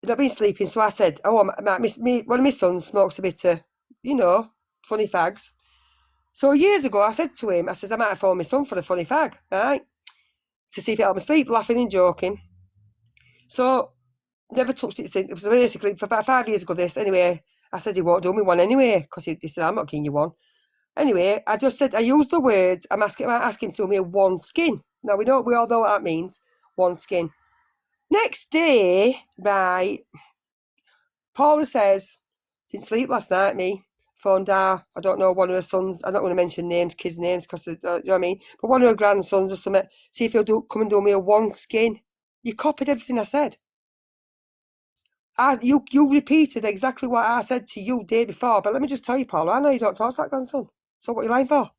not been sleeping, so I said, oh, one of my sons smokes a bit of, funny fags. So years ago, I said to him, I said, I might have phoned my son for a funny fag, right? To see if it helped me sleep, laughing and joking. So, never touched it since. It was basically, for about 5 years ago, anyway, I said he won't do me one anyway, because he said, I'm not giving you one. Anyway, I just said, I used the words, I might ask him to do me a one skin. Now, we all know what that means, one skin. Next day, right, Paula says, didn't sleep last night, me. Phoned her, I don't know, one of her sons, I'm not going to mention names, kids' names, because, you know what I mean? But one of her grandsons or something, see if he'll come and do me a one skin. You copied everything I said. You repeated exactly what I said to you day before, but let me just tell you, Paula, I know you don't talk to that grandson. So what are you lying for?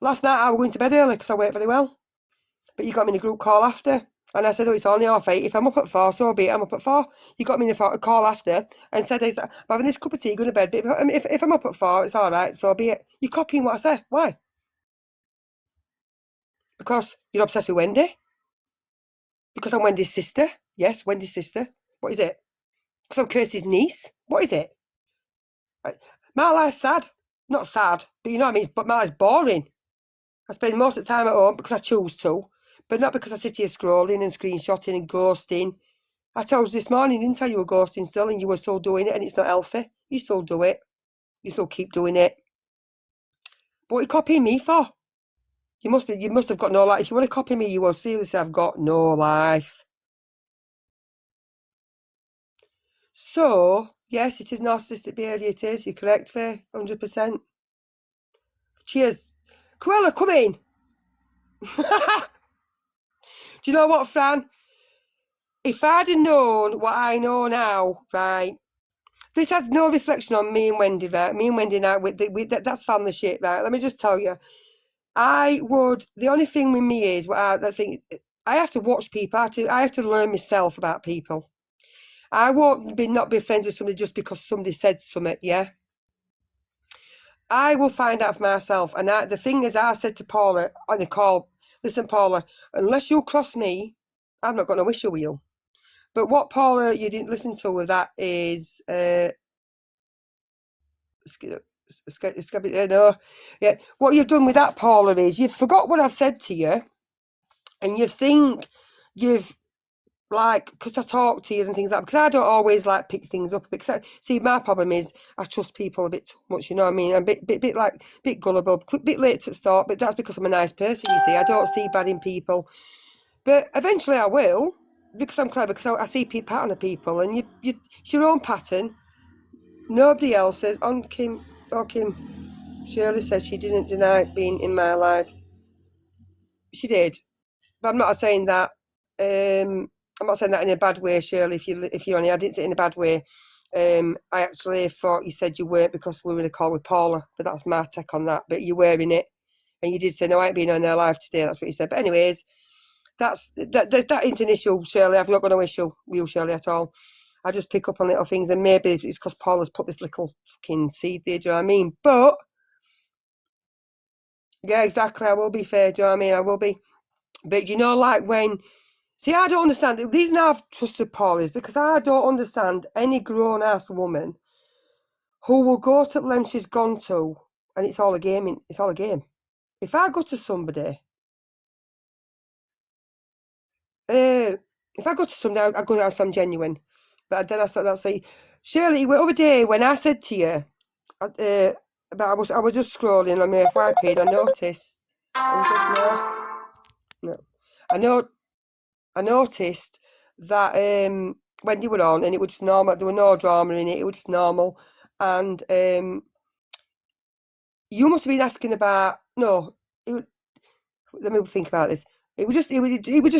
Last night I was going to bed early because I worked very well. But you got me in a group call after. And I said, oh, it's only half 8. If I'm up at 4, so be it. I'm up at 4. You got me in a call after and said, I'm having this cup of tea, going to bed. But if I'm up at 4, it's all right, so be it. You're copying what I say. Why? Because you're obsessed with Wendy. Because I'm Wendy's sister. Yes, Wendy's sister. What is it? Because I'm Kirsty's niece. What is it? My life's sad. Not sad, but you know what I mean? But my life's boring. I spend most of the time at home because I choose to, but not because I sit here scrolling and screenshotting and ghosting. I told you this morning, didn't I, you were ghosting still and you were still doing it and it's not healthy. You still do it. You still keep doing it. But what are you copying me for? You must have got no life. If you want to copy me, you will seriously have got no life. So, yes, it is narcissistic behaviour, it is. You're correct, Faye, 100%. Cheers. Cruella, come in. Do you know what, Fran? If I'd have known what I know now, right, this has no reflection on me and Wendy, right? Me and Wendy now, that's family shit, right? Let me just tell you. The only thing with me is, I think, I have to watch people. I have to learn myself about people. I won't not be friends with somebody just because somebody said something, yeah? I will find out for myself. And the thing is, I said to Paula on the call, listen, Paula, unless you cross me, I'm not going to wish you with you. But what, Paula, you didn't listen to with that is, what you've done with that, Paula, is you've forgot what I've said to you, and you think you've, like, because I talk to you and things like that, because I don't always like pick things up. Because my problem is I trust people a bit too much. You know what I mean? I'm a bit gullible, a bit late to start, but that's because I'm a nice person. You see, I don't see bad in people, but eventually I will because I'm clever. Because I see pattern of people, and it's your own pattern. Nobody else's. Kim, Shirley says she didn't deny being in my life. She did, but I'm not saying that. I'm not saying that in a bad way, Shirley. If you're on it, I didn't say it in a bad way. I actually thought you said you weren't because we were in a call with Paula, but that's my take on that. But you were in it, and you did say no, I ain't been on their live today. That's what you said. But anyways, that ain't an issue, Shirley. I've not got no issue with you, Shirley, at all. I just pick up on little things, and maybe it's because Paula's put this little fucking seed there. Do you know what I mean? But yeah, exactly. I will be fair. Do you know what I mean? I will be. But like when. See, I don't understand. The reason I've trusted Paul is because I don't understand any grown-ass woman who will go to the length she's gone to, and it's all a game. It's all a game. If I go to somebody, I go out, I'm genuine. But then I say, Shirley, the other day when I said to you, I was just scrolling on my FYP and I noticed. I noticed that when you were on and it was normal, there was no drama in it, it was just normal. And you must have been asking about, no, let me think about this. It was just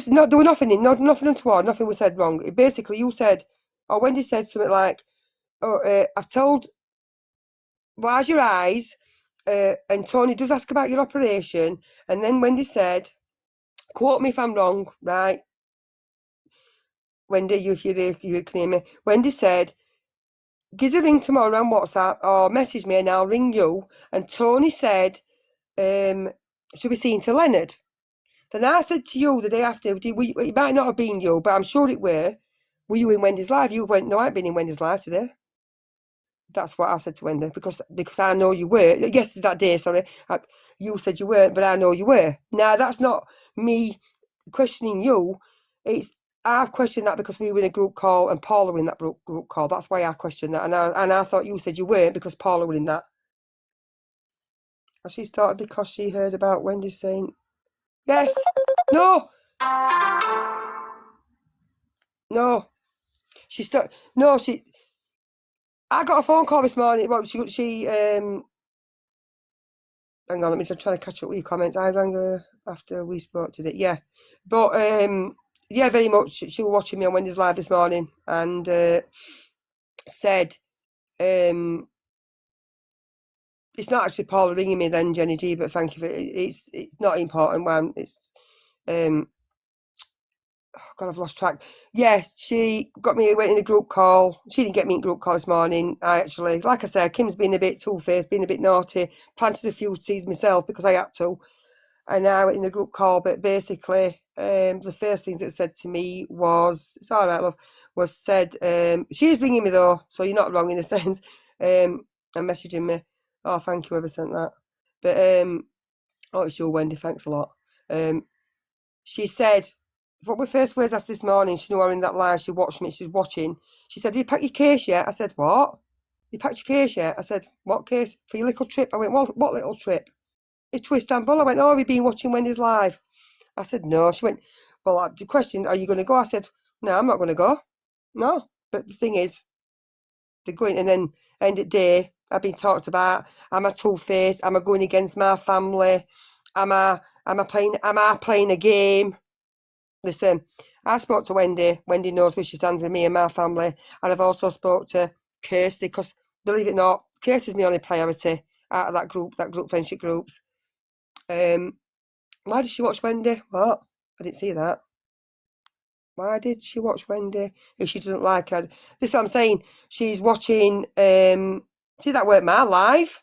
not, there was nothing untoward, nothing was said wrong. Basically, you said, or Wendy said something like, I've told, why's your eyes? And Tony does ask about your operation. And then Wendy said, quote me if I'm wrong, right? Wendy, you can hear me. Wendy said, give us a ring tomorrow on WhatsApp or message me and I'll ring you. And Tony said, should we see to Leonard? Then I said to you the day after, it might not have been you, but I'm sure it were you in Wendy's live? You went, no, I ain't been in Wendy's live today. That's what I said to Wendy, because I know you were. Yes, that day, sorry. You said you weren't, but I know you were. Now, that's not me questioning you. I've questioned that because we were in a group call and Paula were in that group call. That's why I questioned that. And I thought you said you weren't because Paula were in that. And she started because she heard about Wendy saying, yes, no, no. I got a phone call this morning. Well, hang on, let me just try to catch up with your comments. I rang her after we spoke today. Yeah. But, yeah, very much. She was watching me on Wendy's Live this morning and said, it's not actually Paula ringing me then, Jenny G, but thank you for it. It's not important one. It's, oh God, I've lost track. Yeah, she got me, went in a group call. She didn't get me in group call this morning. I actually, like I said, Kim's been a bit two-faced, been a bit naughty, planted a few seeds myself because I had to. And I went in a group call, but basically, the first thing that said to me was, it's all right, love, was said, she's ringing me though, so you're not wrong in a sense, and messaging me. Oh, thank you, whoever sent that. But, oh, it's your Wendy, thanks a lot. She said, what were first words after this morning, she knew I was in that live, she watched me, she's watching. She said, have you packed your case yet? I said, what? You packed your case yet? I said, what case? For your little trip? I went, what little trip? It's to Istanbul. I went, oh, have you been watching Wendy's live? I said, no. She went, well, the question, are you going to go? I said, no, I'm not going to go. No. But the thing is, they're going, and then end of day, I've been talked about, am I two-faced? Am I going against my family? Am I playing a game? Listen, I spoke to Wendy. Wendy knows where she stands with me and my family. And I've also spoke to Kirsty, because believe it or not, Kirsty's my only priority out of that group friendship groups. Why did she watch Wendy? What? I didn't see that. Why did she watch Wendy if she doesn't like her? This is what I'm saying. She's watching, see, that weren't my live,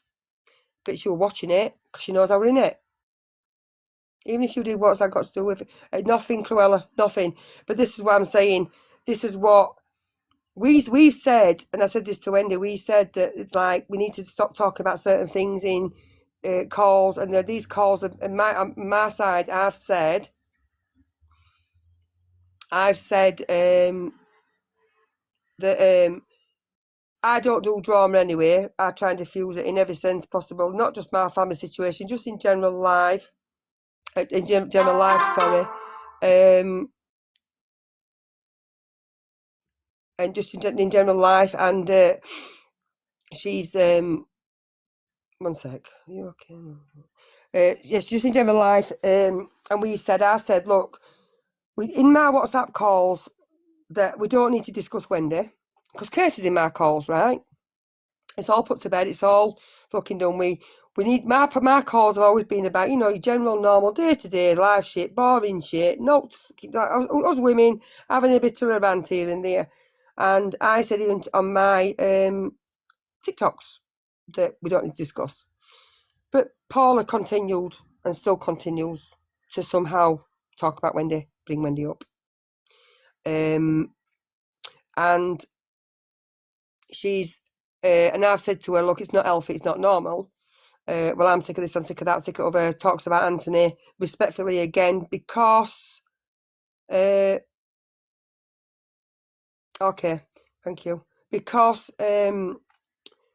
but she was watching it because she knows I were in it. Even if you did, what's that got to do with it? Nothing, Cruella, nothing. But this is what I'm saying. This is what we've said, and I said this to Wendy, we said that it's like we need to stop talking about certain things in calls, and these calls on my side, I've said that I don't do drama anyway. I try and diffuse it in every sense possible, not just my family situation, just in general life. General life, sorry. And just in general life, and she's one sec. Are you okay? Yes, just in general life. And I've said, look, in my WhatsApp calls that we don't need to discuss Wendy, because Kirsty's in my calls, right? It's all put to bed. It's all fucking done. We need my calls have always been about, your general normal day-to-day life shit, boring shit, not fucking like us women having a bit of a rant here and there. And I said even on my TikToks that we don't need to discuss. But Paula continued and still continues to somehow talk about Wendy, bring Wendy up. And she's, and I've said to her, look, it's not healthy, it's not normal. Well, I'm sick of this, I'm sick of that, I'm sick of other talks about Anthony, respectfully again, because, okay, thank you, because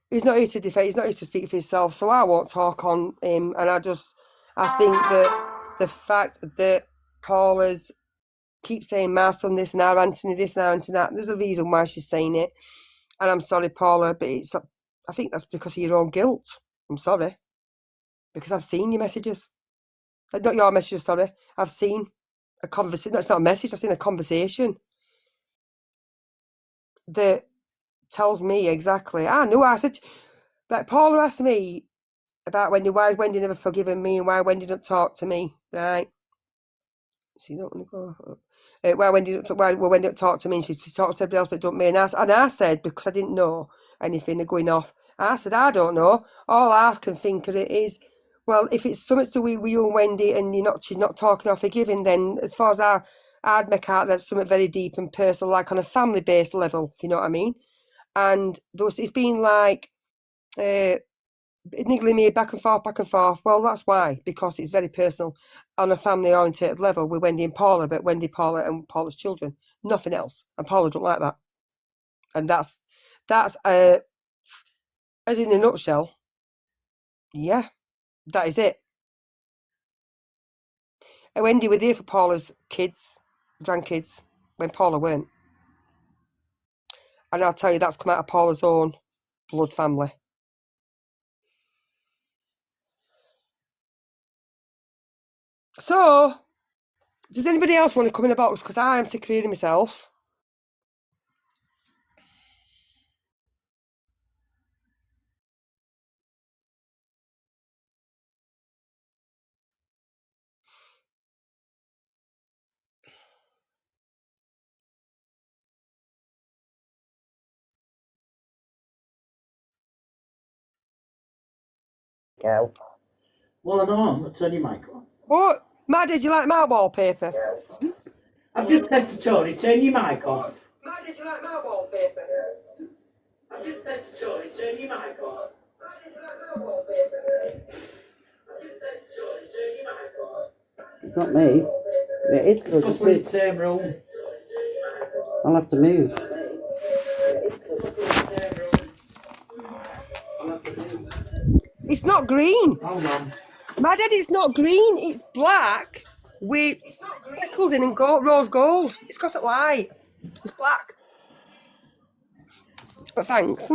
he's not here to defend, he's not here to speak for himself, so I won't talk on him, and I think that the fact that Paula's keep saying my son this and our Anthony this and our Anthony that, there's a reason why she's saying it, and I'm sorry, Paula, but I think that's because of your own guilt. I'm sorry, because I've seen your messages. Not your messages, sorry. I've seen a conversation. That's not a message. I've seen a conversation that tells me exactly. I said, like Paula asked me about Wendy, why Wendy never forgiven me and why Wendy don't talk to me, right? So you don't want to go. Why Wendy don't talk to me and she talks to everybody else but don't me. And I said, because I didn't know anything going off, I said, I don't know. All I can think of it is Well, if it's something to do with you and Wendy and she's not talking or forgiving, then as far as I'd make out that's something very deep and personal, like on a family-based level, if you know what I mean. And those, it's been like niggling me back and forth, back and forth. Well, that's why, because it's very personal on a family-oriented level with Wendy and Paula, but Wendy, Paula, and Paula's children, nothing else. And Paula don't like that. And that's as in a nutshell. Yeah, that is it. And Wendy were there for Paula's kids, grandkids, when Paula weren't. And I'll tell you, that's come out of Paula's own blood family. So, does anybody else want to come in the box? Because I am sick of hearing myself. Go. Well, I know. I'll turn your mic on. What? Matt, did you like my wallpaper? I've just said to Tony, turn your mic off. Matt, did you like my wallpaper? I've just said to Tony, turn your mic off. Matt, did you like my wallpaper? I've just said to Tony, turn your mic off. It's not me. It is because we're in the same room. I'll have to move. It's not green. Hold on. My dad, it's not green. It's black with speckled in and rose gold. It's got a light. It's black. But thanks.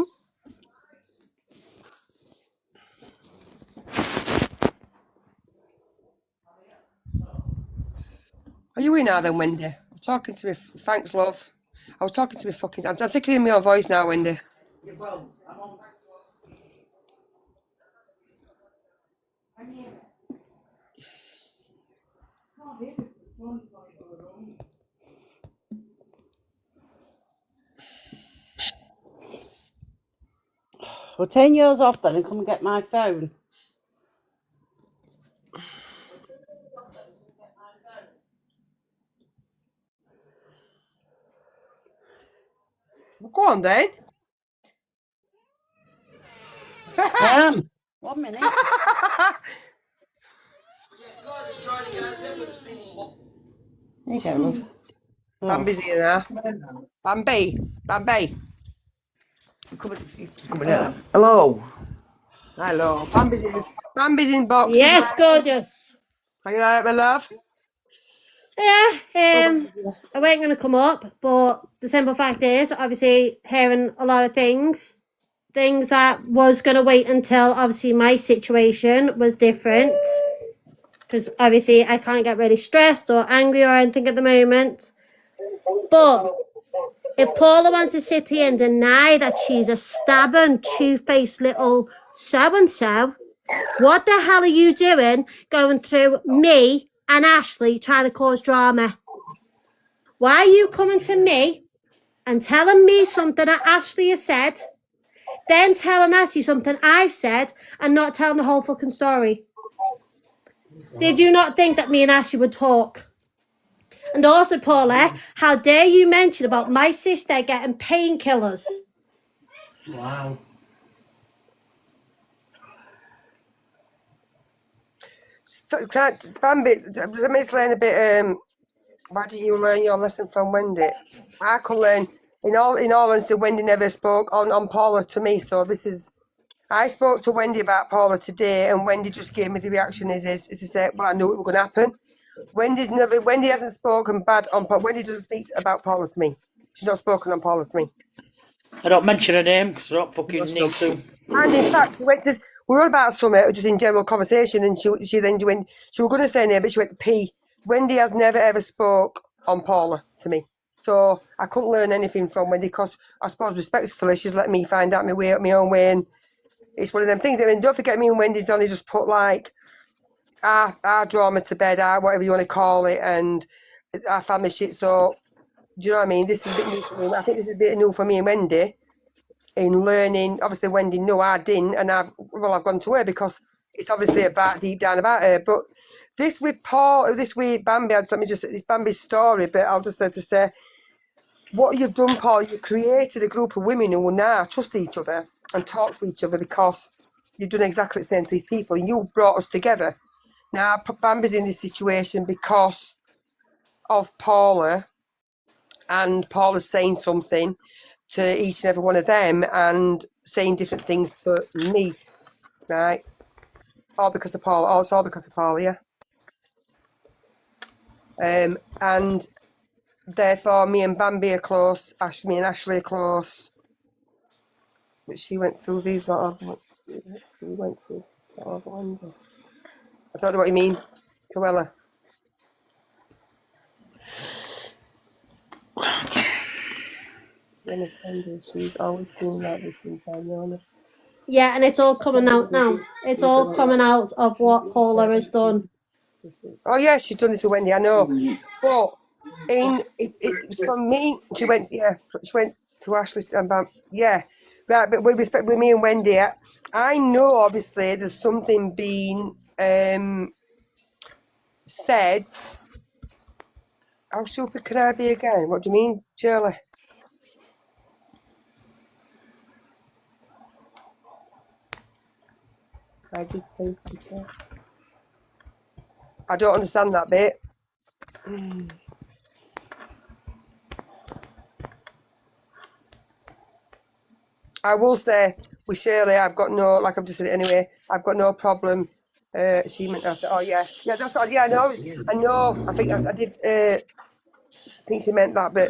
Are you in now then, Wendy? I'm talking to me. Thanks, love. I was talking to me fucking... I'm sick of hearing my voice now, Wendy. Well, I'm on. Well, turn yours off then and come and get my phone. Well, go on then. Damn. 1 minute. There you go, love. Oh. Bambi's here now. Bambi. Bambi. Coming out. Hello. Hello. Bambi's in box. Yes, gorgeous. Are you alright, my love? Yeah, I weren't going to come up, but the simple fact is, obviously, hearing a lot of things that was going to wait until, obviously, my situation was different. Because, obviously, I can't get really stressed or angry or anything at the moment. But if Paula wants to sit here and deny that she's a stubborn, two-faced little so-and-so, what the hell are you doing going through me and Ashley trying to cause drama? Why are you coming to me and telling me something that Ashley has said, then telling Ashley something I've said, and not telling the whole fucking story? Did you not think that me and Ashley would talk? And also, Paula, how dare you mention about my sister getting painkillers? Wow. So, Bambi, let me explain a bit. Why did you learn your lesson from Wendy? I could learn, in all honesty, Wendy never spoke on Paula to me. So I spoke to Wendy about Paula today, and Wendy just gave me the reaction is to say, well, I knew it was going to happen. Wendy hasn't spoken bad on Paula. Wendy doesn't speak about Paula to me. She's not spoken on Paula to me. I don't mention her name because I don't fucking need to. And in fact, we were on about something, just in general conversation, and she was going to say her name, but she went P. Wendy has never ever spoke on Paula to me. So I couldn't learn anything from Wendy because I suppose respectfully she's let me find out my way up my own way, and it's one of them things. I mean, don't forget me and Wendy's only just put like our drama to bed, our whatever you want to call it, and our family shit. So do you know what I mean? This is a bit new for me. I think this is a bit new for me and Wendy in learning. Obviously Wendy knew I didn't, and I've gone to her because it's obviously about deep down about her. But this with Bambi, it's Bambi's story, but I'll just say to say, what you've done, Paul, you created a group of women who will now trust each other and talk to each other because you've done exactly the same to these people. And you brought us together. Now, Bambi's in this situation because of Paula, and Paula's saying something to each and every one of them and saying different things to me, right? All because of Paula. Oh, it's all because of Paula, yeah. And therefore, me and Bambi are close. Me and Ashley are close. But she went through these lot of what she went through. I don't know what you mean, Cruella. Honest Wendy, she's always been like this inside me, honest. Yeah, and it's all coming out now. It's all coming out of what Paula has done. Oh yeah, she's done this with Wendy, I know. But it was from me. She went to Ashley and Bam. Yeah, right. But with respect with me and Wendy, I know obviously there's something being said. How stupid can I be again? What do you mean, Shirley? I did say to be careful. I don't understand that bit. I will say with Shirley, I've got no, like I've just said it anyway, I've got no problem. She meant that. Oh yeah, that's what. Yeah, I know. I think I did. Think she meant that, but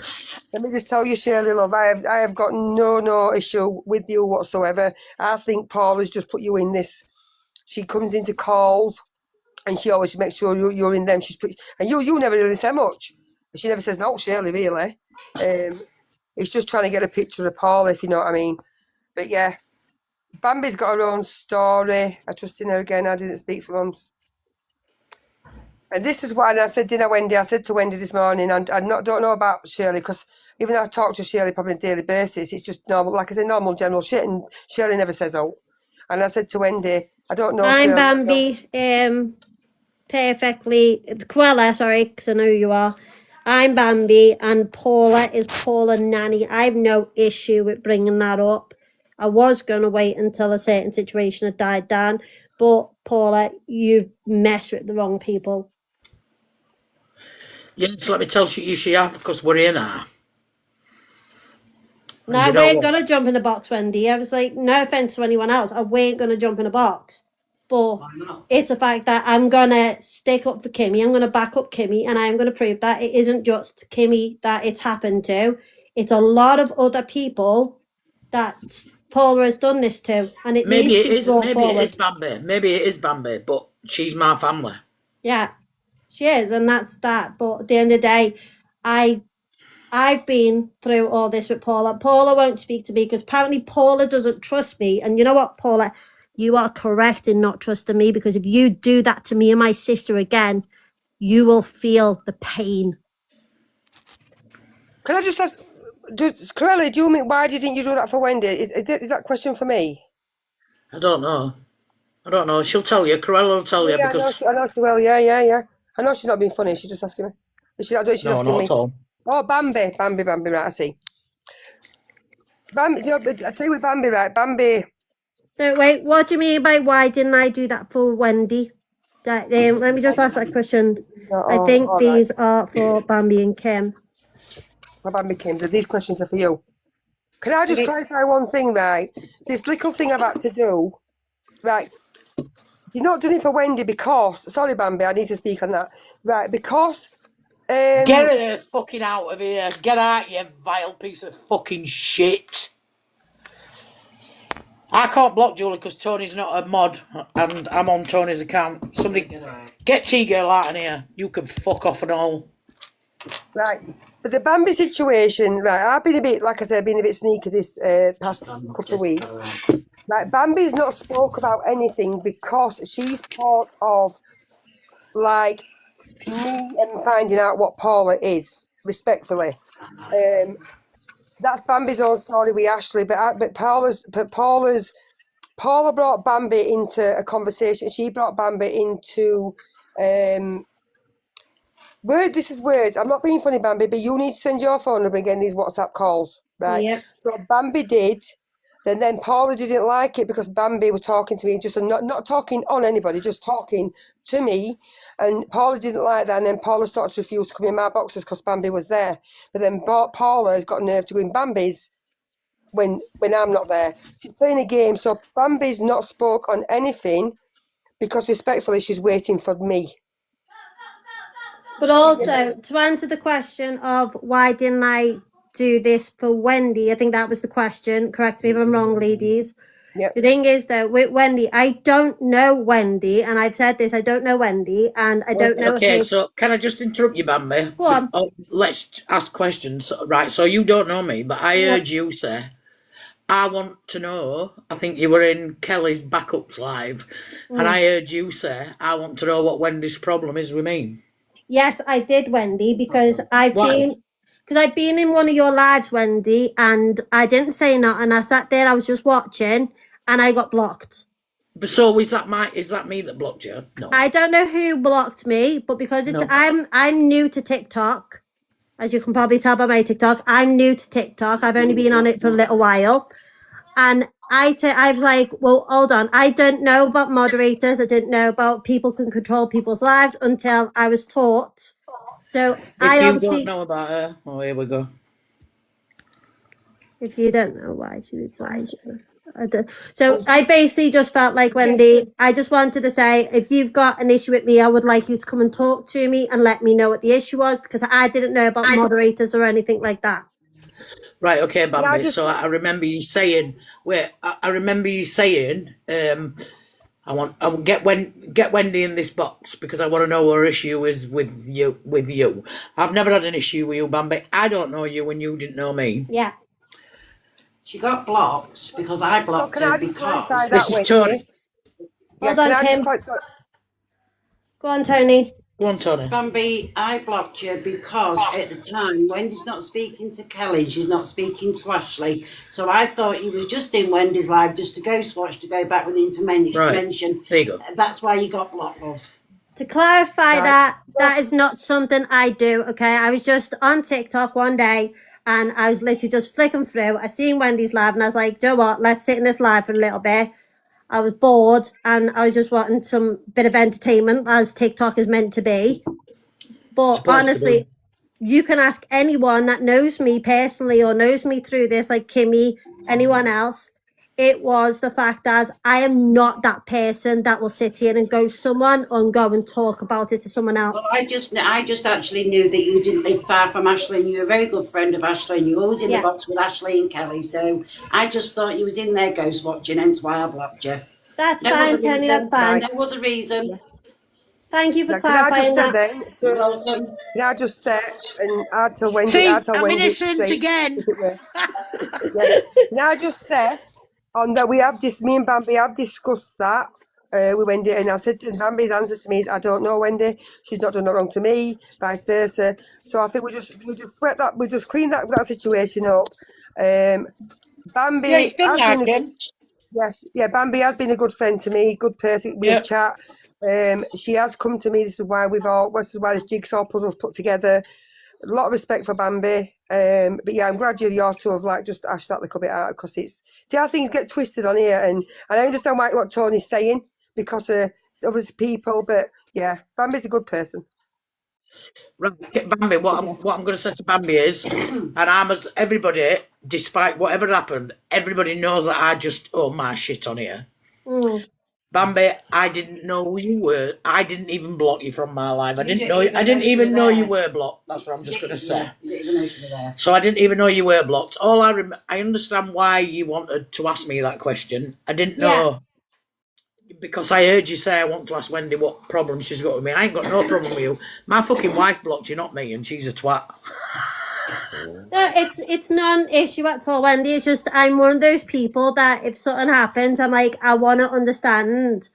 let me just tell you, Shirley, love, I have got no issue with you whatsoever. I think Paula's just put you in this. She comes into calls, and she always makes sure you're in them. She's put, and you never really say much. She never says no, Shirley, really. It's just trying to get a picture of Paula, if you know what I mean. But yeah, Bambi's got her own story. I trust in her again. I didn't speak for months. And this is what I said, Wendy? I said to Wendy this morning, and I don't know about Shirley, because even though I talk to Shirley probably on a daily basis, it's just normal, like I say, normal general shit, and Shirley never says oh. And I said to Wendy, I don't know, I'm Shirley. Bambi, perfectly, Cruella, sorry, because I know who you are. I'm Bambi, and Paula is Paula Nanny. I have no issue with bringing that up. I was going to wait until a certain situation had died down, but Paula, you've messed with the wrong people. Yes, let me tell you, she have, because we're here now. No, I weren't going to jump in the box, Wendy. I was like, no offense to anyone else, I weren't going to jump in a box. But it's a fact that I'm going to stick up for Kimmie. I'm going to back up Kimmie, and I'm going to prove that it isn't just Kimmie that it's happened to. It's a lot of other people that Paula has done this to, and it needs to be brought forward. It is Bambi. Maybe it is Bambi, but she's my family. Yeah, she is, and that's that. But at the end of the day, I've been through all this with Paula. Paula won't speak to me because apparently Paula doesn't trust me. And you know what, Paula? You are correct in not trusting me, because if you do that to me and my sister again, you will feel the pain. Can I just ask, Cruella, do you mean, why didn't you do that for Wendy? Is that question for me? I don't know. She'll tell you. Cruella will tell you. Yeah, Because I know she will. Yeah. I know she's not being funny. She's just asking me. She's asking me. At all. Oh, Bambi, right, I see. Bambi, I tell you with Bambi, right, Bambi. No, wait, what do you mean by why didn't I do that for Wendy? Let me just ask that question. I think these are for Bambi and Kim. For Bambi, Kim, these questions are for you. Can I just clarify one thing, right? This little thing I've had to do, right? You're not doing it for Wendy because, sorry, Bambi, I need to speak on that. Right, because... Get her fucking out of here. Get out, you vile piece of fucking shit. I can't block Julie because Tony's not a mod and I'm on Tony's account. Somebody get T-Girl out of here. You can fuck off and all. Right. But the Bambi situation, right, I've been a bit, like I said, been a bit sneaky this past couple of weeks. Right, Bambi's not spoke about anything because she's part of, like, me and finding out what Paula is, respectfully. That's Bambi's own story with Ashley, but Paula's Paula brought Bambi into a conversation. She brought Bambi into this is words. I'm not being funny, Bambi, but you need to send your phone number again, these WhatsApp calls, right? Yep. So Bambi did. Then Paula didn't like it because Bambi was talking to me, just not talking on anybody, just talking to me. And Paula didn't like that. And then Paula started to refuse to come in my boxes because Bambi was there. But then Paula has got nerve to go in Bambi's when I'm not there. She's playing a game, so Bambi's not spoke on anything because respectfully she's waiting for me. But also, to answer the question of why didn't I do this for Wendy, I think that was the question. Correct me if I'm wrong, ladies. Yep. The thing is, though, with Wendy, I don't know Wendy, and I've said this, I don't know Wendy, and I don't know Okay, her. so can I just interrupt you, Bambi? Go on. Oh, let's ask questions. Right, so you don't know me, but I heard you say, I want to know, I think you were in Kelly's Backups Live, and I heard you say, I want to know what Wendy's problem is with me. Yes, I did, Wendy, because I've Why? been in one of your lives, Wendy, and I didn't say nothing. I sat there, I was just watching, and I got blocked. So is that me that blocked you? No. I don't know who blocked me, but because it's No. I'm new to TikTok, as you can probably tell by my TikTok, I'm new to TikTok. I've only been on it for a little while, and I was like, well, hold on. I don't know about moderators. I didn't know about people can control people's lives until I was taught. So If you don't know about her, oh, here we go. If you don't know why she was so I basically just felt like, Wendy, I just wanted to say, if you've got an issue with me, I would like you to come and talk to me and let me know what the issue was, because I didn't know about moderators or anything like that. Right, okay, Bambi. So I remember you saying, I remember you saying, I will get Wendy in this box because I want to know what her issue is with you. I've never had an issue with you, Bambi. I don't know you and you didn't know me. Yeah. She got blocked because I blocked her because this is Tony. Yeah, Go on, Tony. Go on, Tony. Bambi, I blocked you because at the time Wendy's not speaking to Kelly, she's not speaking to Ashley. So I thought you was just in Wendy's live just to ghost watch to go back with information. Right. There you go. That's why you got blocked, love. To clarify that is not something I do, okay? I was just on TikTok one day and I was literally just flicking through. I seen Wendy's live and I was like, do you know what? Let's sit in this live for a little bit. I was bored and I was just wanting some bit of entertainment, as TikTok is meant to be. But honestly, you can ask anyone that knows me personally or knows me through this, like Kimmie, anyone else. It was the fact that I am not that person that will sit here and ghost someone and go and talk about it to someone else. Well, I just actually knew that you didn't live far from Ashley and you're a very good friend of Ashley and you're always in the box with Ashley and Kelly. So I just thought you was in there ghost watching, hence why I blocked you. That's fine, Tony, that's fine. No other reason. Yeah. Thank you for clarifying that. Can I just say, and I tell Wendy, See, I'm innocent again. Can I just say, on that me and Bambi have discussed that with Wendy, and I said, Bambi's answer to me is, I don't know Wendy, she's not done no wrong to me, vice versa. So I think we just sweat that, we just clean that situation up. Bambi has been Bambi has been a good friend to me, good person. We chat. She has come to me. This is why this jigsaw puzzle's put together. A lot of respect for Bambi. But yeah, I'm glad you're to have like just hashed that little bit out, because it's how things get twisted on here, and I understand what Tony's saying because of other people, but yeah, Bambi's a good person. Right, Bambi, what I'm going to say to Bambi is, and I'm as everybody, despite whatever happened, everybody knows that I just own my shit on here. Bambi, I didn't know who you were. I didn't even block you from my life. I didn't even know you were blocked. That's what I'm just going to say. You didn't even know she was there. So I didn't even know you were blocked. I understand why you wanted to ask me that question. I didn't know. Because I heard you say I want to ask Wendy what problem she's got with me. I ain't got no problem with you. My fucking wife blocked you, not me, and she's a twat. No, it's non-issue at all, Wendy. It's just I'm one of those people that if something happens, I'm like, I want to understand.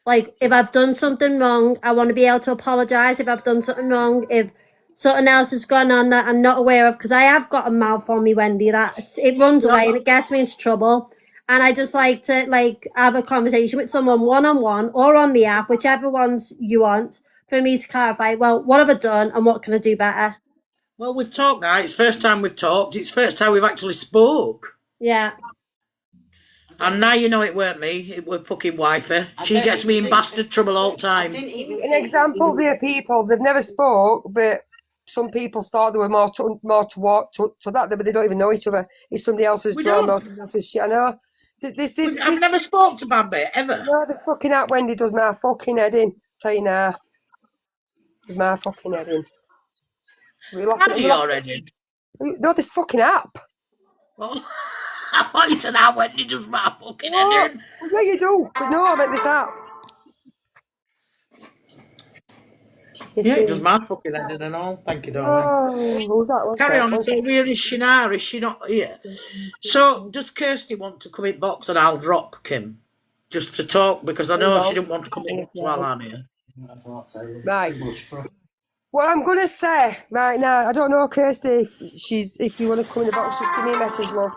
Like, if I've done something wrong, I want to be able to apologise if I've done something wrong. If something else has gone on that I'm not aware of, because I have got a mouth on me, Wendy, that it runs away and it gets me into trouble. And I just like to have a conversation with someone one-on-one or on the app, whichever ones you want, for me to clarify, well, what have I done and what can I do better? Well, we've talked now. It's first time we've talked. It's first time we've actually spoke. Yeah. And now you know it weren't me. It was fucking wifey. She gets me in bastard trouble all the time. An example, there people, they've never spoke, but some people thought there were more to that, but they don't even know each other. It's somebody else's We drama or don't. somebody else's shit. I know. I've never spoke to Bambi, ever. No, the fucking app, Wendy, does my fucking head in. Tell you now. Does my fucking head in. How do your head in? No, this fucking app. Oh, I thought you said I went and does my fucking head in. Well, yeah, you do. But no, I meant this app. Yeah, it does my fucking head in and all. Thank you, darling. Oh, who's that? Carry on. So where is she now? Is she not here? So does Kirsty want to come in box and I'll drop Kim? Just to talk, because I know she didn't want to come in while I'm here. Right. What I'm going to say right now, I don't know, Kirsty, if you want to come in the box, just give me a message, love.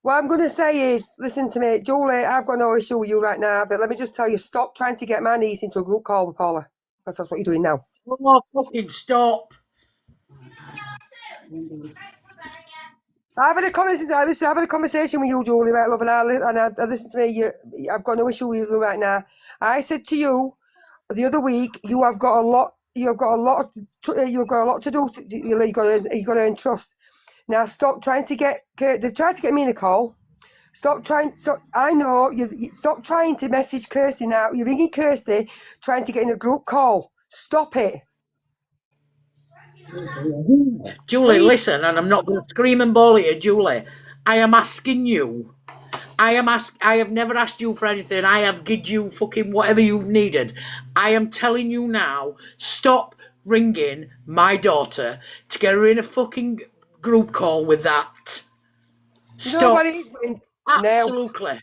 What I'm going to say is, listen to me, Julie, I've got no issue with you right now, but let me just tell you, stop trying to get my niece into a group call with Paula. Because that's what you're doing now. Oh, fucking stop. I've had a conversation with you, Julie, right, love, and I listen to me. I've got no issue with you right now. I said to you the other week, you have got a lot. You've got a lot to do. You got to earn trust. Now stop trying to get. They've tried to get me in a call. Stop trying. I know you. Stop trying to message Kirsty now. You're ringing Kirsty, trying to get in a group call. Stop it. Julie, listen, and I'm not going to scream and bawl at you, Julie. I am asking you. I have never asked you for anything. I have given you fucking whatever you've needed. I am telling you now, stop ringing my daughter to get her in a fucking group call with that. Stop. Absolutely.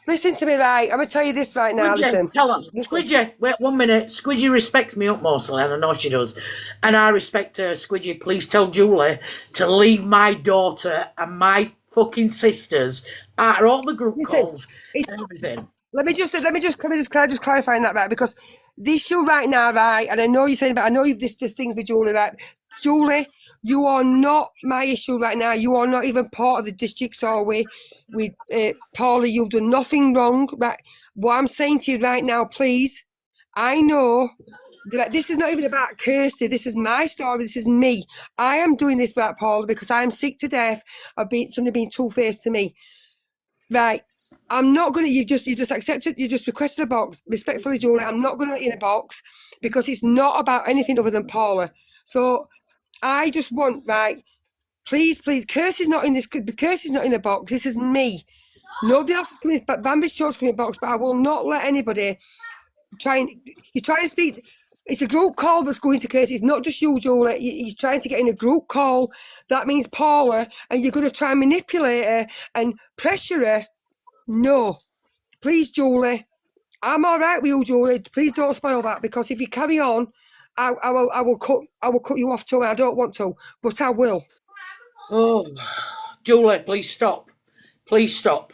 Listen to me, right? I'm going to tell you this right now. Listen. Tell her. Squidgy, wait 1 minute. Squidgy respects me utmostly, and I know she does. And I respect her. Squidgy, please tell Julie to leave my daughter and my fucking sisters out of all the group calls and everything. Let me just clarify that, right? Because the issue right now, right? And I know you're saying, but I know this thing's with Julie, right? Julie, you are not my issue right now. You are not even part of the district, or with Paula. You've done nothing wrong, right? What I'm saying to you right now, please, I know that this is not even about Kirsty. This is my story. This is me. I am doing this about Paula because I am sick to death of somebody being two-faced to me. Right. I'm not going to, you just accepted, you just requested a box. Respectfully, Julie, I'm not going to let you in a box because it's not about anything other than Paula. So I just want, right, please, Kirsty's not in a box. This is me. Nobody else is coming in, but Bambi's chose coming in a box, but I will not let anybody you're trying to speak. It's a group call that's going to Kirsty. It's not just you, Julie. You're trying to get in a group call. That means Paula, and you're going to try and manipulate her and pressure her. No. Please, Julie. I'm all right with you, Julie. Please don't spoil that, because if you carry on, I will cut you off too. I don't want to, but I will. Oh, Julie, please stop. Please stop.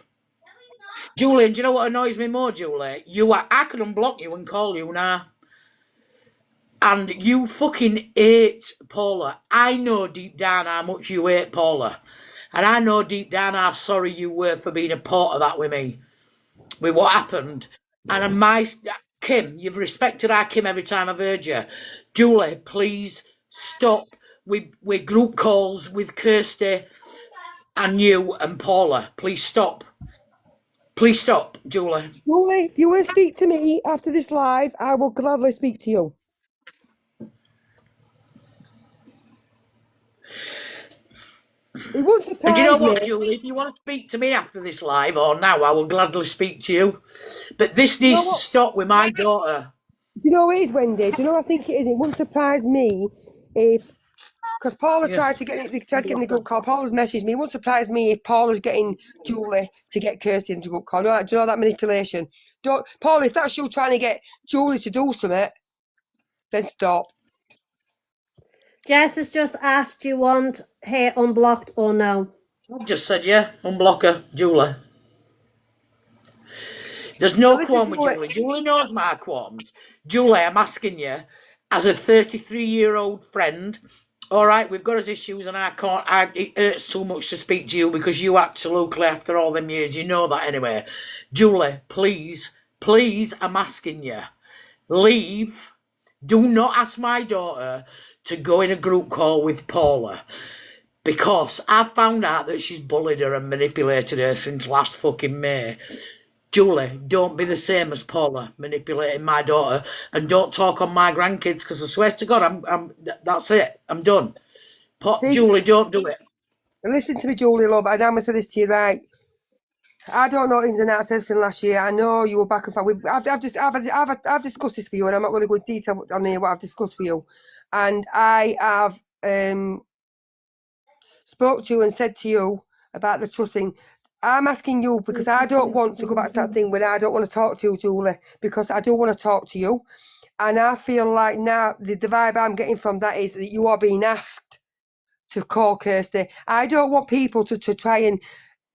Julie, and do you know what annoys me more, Julie? I can unblock you and call you now. And you fucking hate Paula. I know deep down how much you hate Paula. And I know deep down how sorry you were for being a part of that with me. With what happened. And Kim, you've respected our Kim every time I've heard you. Julie, please stop with group calls with Kirsty and you and Paula. Please stop. Please stop, Julie. Julie, if you want to speak to me after this live, I will gladly speak to you. It won't surprise me. And you know what, Julie? If you want to speak to me after this live or now, I will gladly speak to you. But this needs to stop with my daughter. Do you know what it is, Wendy? Do you know what I think it is? It wouldn't surprise me if... Because Paula tried to get me the group call. Paula's messaged me. It won't surprise me if Paula's getting Julie to get Kirsty into the group call. Do you know that manipulation? Paula, if that's you trying to get Julie to do something, then stop. Jess has just asked, you want her unblocked or no? I've just said, yeah, unblock her, Julie. There's no qualm with Julie. Julie knows my qualms. Julie, I'm asking you, as a 33-year-old friend, all right, we've got us issues, and it hurts too much to speak to you because you absolutely, after all them years, you know that anyway. Julie, please, I'm asking you, leave. Do not ask my daughter to go in a group call with Paula, because I've found out that she's bullied her and manipulated her since last fucking May. Julie, don't be the same as Paula manipulating my daughter, and don't talk on my grandkids, because I swear to God, that's it. I'm done. Julie, don't do it. Listen to me, Julie, love, and I'm going to say this to you, right? I don't know ins and outs of everything last year. I know you were back and forth. I've discussed this with you, and I'm not going to go into detail on here what I've discussed with you. And I have spoke to you and said to you about the trust thing. I'm asking you because I don't want to go back to that thing when I don't want to talk to you, Julie, because I do want to talk to you. And I feel like now the vibe I'm getting from that is that you are being asked to call Kirsty. I don't want people to try and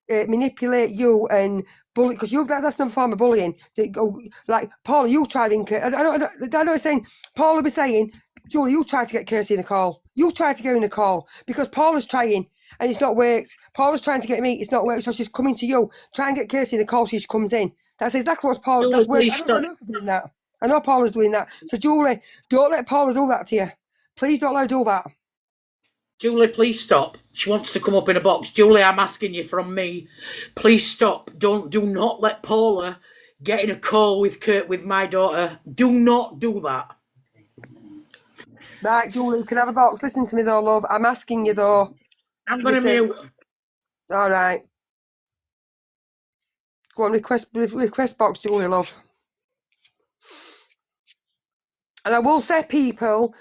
manipulate you and bully, because that's not a form of bullying. They go, like, Paula, you tried in I know saying, Paula will be saying, Julie, you tried to get Kirsty in a call. You tried to get her in a call because Paula's trying and it's not worked. Paula's trying to get me, it's not worked, so she's coming to you. Try and get Kirsty in a call so she comes in. That's exactly what Paula, that's worked. I know she's doing that. I know Paula's doing that. So Julie, don't let Paula do that to you. Please don't let her do that. Julie, please stop. She wants to come up in a box. Julie, I'm asking you from me. Please stop. Do not let Paula get in a call with my daughter. Do not do that. Right, Julie, you can have a box. Listen to me though, love. I'm asking you though. I'm going to mute. All right. Go on, request box, Julie, love. And I will say, people,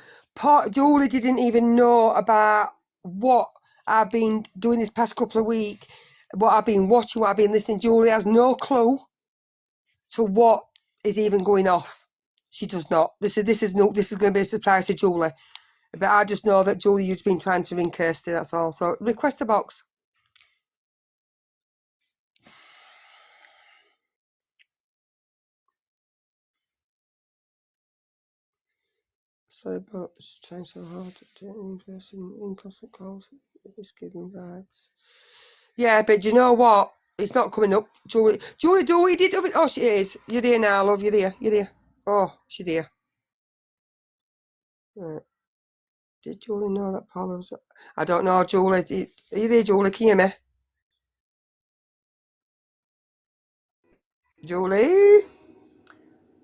Julie didn't even know about what I've been doing this past couple of weeks, what I've been watching, what I've been listening. Julie has no clue to what is even going off. She does not. This is going to be a surprise to Julie. But I just know that Julie, you've been trying to ring Kirsty, that's all. So request a box. Sorry, but she's trying so hard to do in person, in constant calls. It's giving vibes. Yeah, but you know what? It's not coming up. Julie, did it. Oh, she is. You're here now, love. You're here. Oh, she's here. Right. Did Julie know that Paula was... I don't know, Julie. Are you there, Julie? Can you hear me? Julie?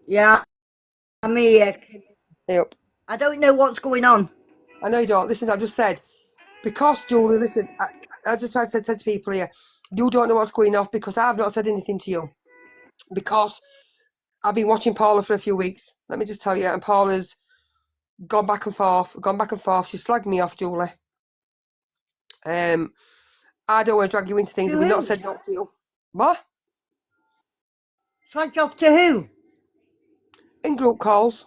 Yeah, I'm here. Yep. I don't know what's going on. I know you don't. Listen, I've just said, because, Julie, listen, I just tried to say to people here, you don't know what's going off because I've not said anything to you. Because I've been watching Paula for a few weeks. Let me just tell you, and Paula's gone back and forth. She slagged me off, Julie. I don't want to drag you into things that we've not said not to you. What? Slagged off to who? In group calls.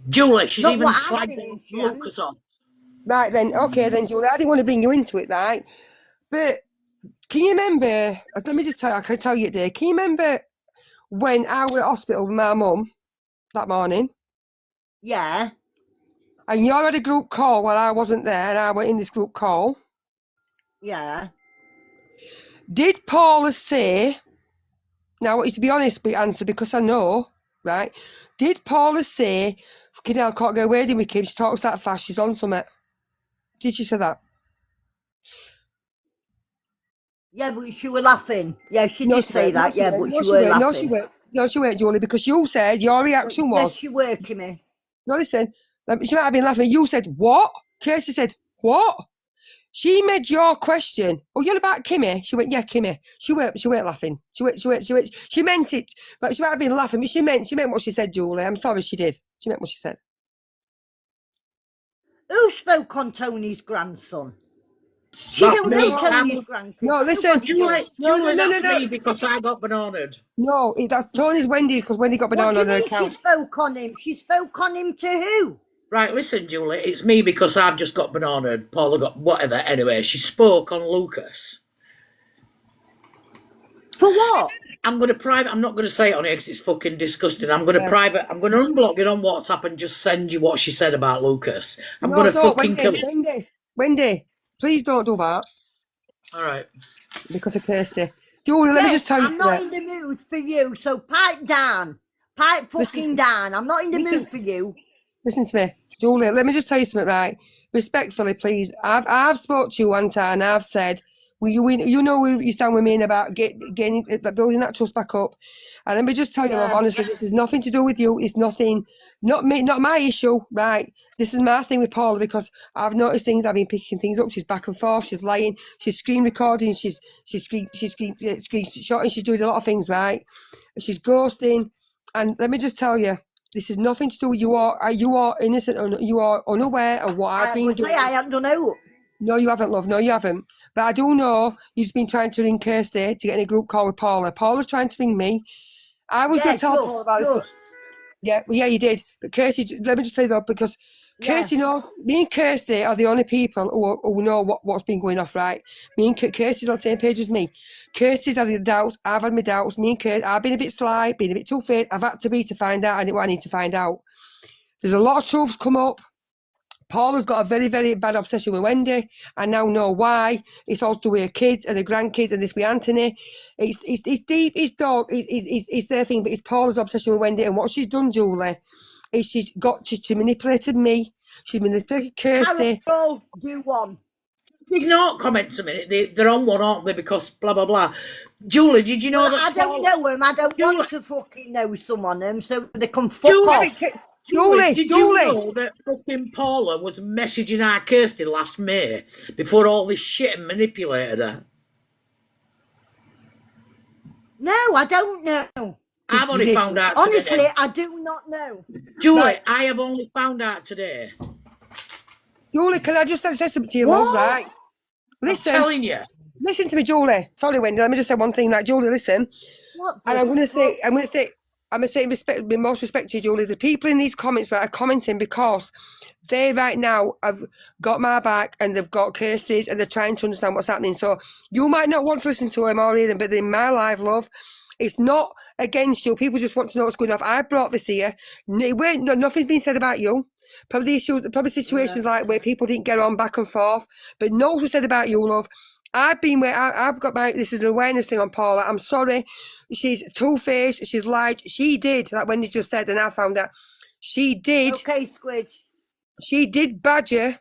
Julie, she's even slagged Lucas off. Right then, okay then, Julie, I didn't want to bring you into it, right? But can you remember, let me just tell you, I can tell you today, can you remember when I was at hospital with my mum that morning? Yeah. And you had a group call while I wasn't there, and I went in this group call. Yeah. Did Paula say, now I want you to be honest, but answer, because I know, right? Did Paula say, fucking hell, can't go away with Kim, she talks that fast, she's on something? Did she say that? Yeah, but she were laughing. Yeah, she did say that. Yeah, but she were laughing. No, she weren't, Julie, because you said your reaction was... Yes, she were, Kimmie. No, listen, she might have been laughing. You said, what? Kirsty said, what? She made your question. Oh, you're about Kimmie? She went, yeah, Kimmie. She weren't laughing. She meant it, but she might have been laughing. But she meant what she said, Julie. I'm sorry, she did. She meant what she said. Who spoke on Tony's grandson? She don't know Tony's grandson. No, listen. Julie, that's me because I got bananaed. No, that's Tony's Wendy because Wendy got banana on her account. She spoke on him. She spoke on him to who? Right, listen, Julie, it's me because I've just got banana and Paula got whatever. Anyway, she spoke on Lucas. For what? I'm going to private. I'm not going to say it on here because it's fucking disgusting. I'm going to private. I'm going to unblock it on WhatsApp and just send you what she said about Lucas. I'm going to fucking kill it. Wendy, please don't do that. All right. Because of Kirsty. Julie, let me just tell you. I'm not in the mood for you, so pipe down. Pipe fucking down. I'm not in the mood for you. Listen to me. Julie, let me just tell you something, right? Respectfully, please. I've spoke to you one time and I've said, well, you know where you stand with me about building that trust back up. And let me just tell you, love, honestly, this is nothing to do with you. It's nothing, not me, not my issue, right? This is my thing with Paula because I've noticed things. I've been picking things up. She's back and forth. She's lying. She's screen recording. She's screenshotting. She's doing a lot of things, right? She's ghosting. And let me just tell you, this is nothing to do with you. You are innocent. You are unaware of what I've been doing. I haven't done out. No, you haven't, love. No, you haven't. But I do know you've been trying to ring Kirsty to get in a group call with Paula. Paula's trying to ring me. I was going to tell Paula about this. Yeah, you did. But Kirsty, let me just tell you that because Kirsty knows, me and Kirsty are the only people who know what's been going off, right? Me and Kirsty's on the same page as me. Kirsty's had the doubts, I've had my doubts. Me and Kirsty, I've been a bit sly, been a bit two-faced. I've had to be to find out what I need to find out. There's a lot of truths come up. Paula's got a very, very bad obsession with Wendy. I now know why. It's all to do with her kids and her grandkids and this with Anthony. It's deep, it's dark, it's their thing, but it's Paula's obsession with Wendy. And what she's done, Julie, is she's manipulated me. She's manipulated Kirsty. Carol, do one. Ignore comments a minute. They're on one, aren't they? Because blah, blah, blah. Julie, did you know that? I don't know them. I don't want to fucking know some on them, so they can fuck off. Julie, did you know that fucking Paula was messaging our Kirsty last May before all this shit and manipulated her? No, I don't know. I've only found out today. Honestly, I do not know. Julie, I have only found out today. Julie, can I just say something to you, love, right? Listen. I'm telling you. Listen to me, Julie. Sorry, Wendy, let me just say one thing. Like, Julie, listen. What? And I'm going to say in most respect to you, Julie, the people in these comments are commenting because they right now have got my back and they've got Kirsty's and they're trying to understand what's happening. So you might not want to listen to them or read them, but in my life, love, it's not against you. People just want to know what's going on. I brought this here. Nothing's been said about you. Probably situations like where people didn't get on back and forth, but nothing was said about you, love. I've been where I've got this is an awareness thing on Paula. I'm sorry. She's two-faced. She's lied. She did, like Wendy just said, and I found out. She did. Okay, Squidge. She did badger,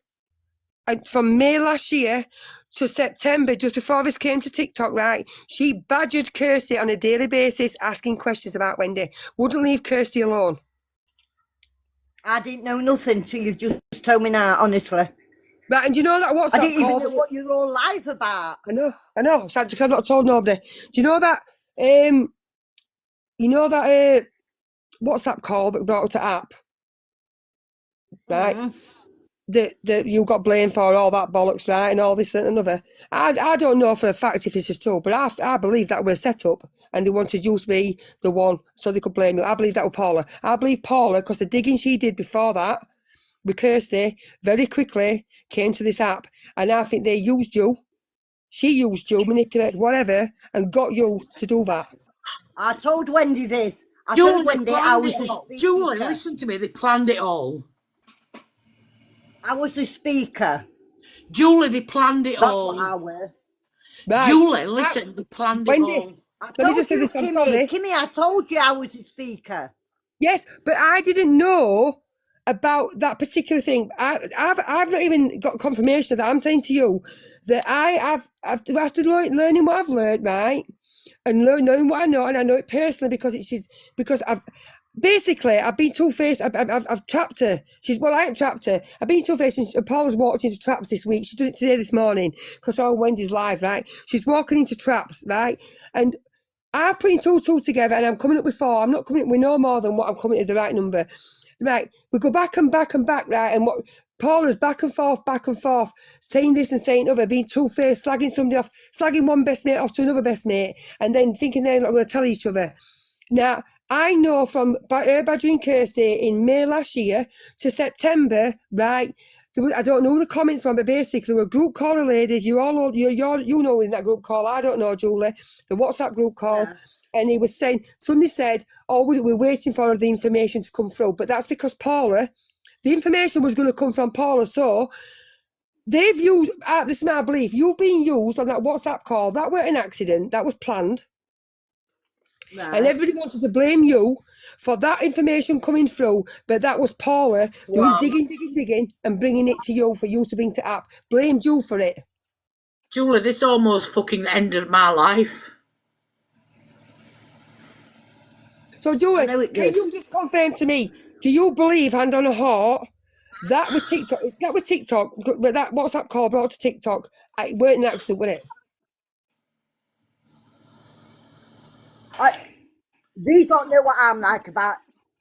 and from May last year to September, just before this came to TikTok, right? She badgered Kirsty on a daily basis, asking questions about Wendy. Wouldn't leave Kirsty alone. I didn't know nothing till you've just told me now, honestly. Right, and do you know that WhatsApp I didn't call? even know what you're all live about. I know. Sad because I've not told nobody. Do you know that? WhatsApp call that brought up to app, right? Mm-hmm. That you got blamed for all that bollocks, right? And all this and another. I don't know for a fact if this is true, but I believe that was set up and they wanted you to be the one so they could blame you. I believe that was Paula. I believe Paula because the digging she did before that with Kirsty very quickly came to this app, and I think they used you. She used you, manipulated whatever, and got you to do that. I told Wendy this. I told Wendy I was the speaker. Julie, listen to me. They planned it all. I was the speaker. Julie, they planned it all. That's what I were. Right. Julie, listen, they planned it all. Let me just say this. I'm sorry. Kimmie, I told you I was the speaker. Yes, but I didn't know about that particular thing. I've not even got confirmation of that. I'm saying to you that after learning what I've learned, right, and knowing what I know, and I know it personally because I've been two-faced. I've trapped her. I ain't trapped her. I've been two-faced, and Paula's walked into traps this week. She did it today this morning because on Wendy's live, right? She's walking into traps, right, and I'm putting two together, and I'm coming up with 4. I'm not coming up with no more than what I'm coming to the right number. Right, we go back and back, right, and what Paula's back and forth, saying this and saying other, being two-faced, slagging somebody off, slagging one best mate off to another best mate, and then thinking they're not going to tell each other. Now, I know from her badgering Kirsty in May last year to September, right? I don't know who the comments from, but basically there were a group call of ladies. You all know, you know in that group call. I don't know, Julie. The WhatsApp group call. Yeah. And he was saying, somebody said, oh, we're waiting for the information to come through. But that's because Paula, the information was going to come from Paula. So they've used, this is my belief, you've been used on that WhatsApp call. That weren't an accident. That was planned. Right. And everybody wanted to blame you for that information coming through, but that was Paula doing digging, and bringing it to you for you to bring to app. Blamed you for it. Julie, this almost fucking ended my life. So, Julie, can you just confirm to me, do you believe, hand on a heart, that was TikTok, but that WhatsApp call brought to TikTok, it weren't an accident, was it? These don't know what I'm like about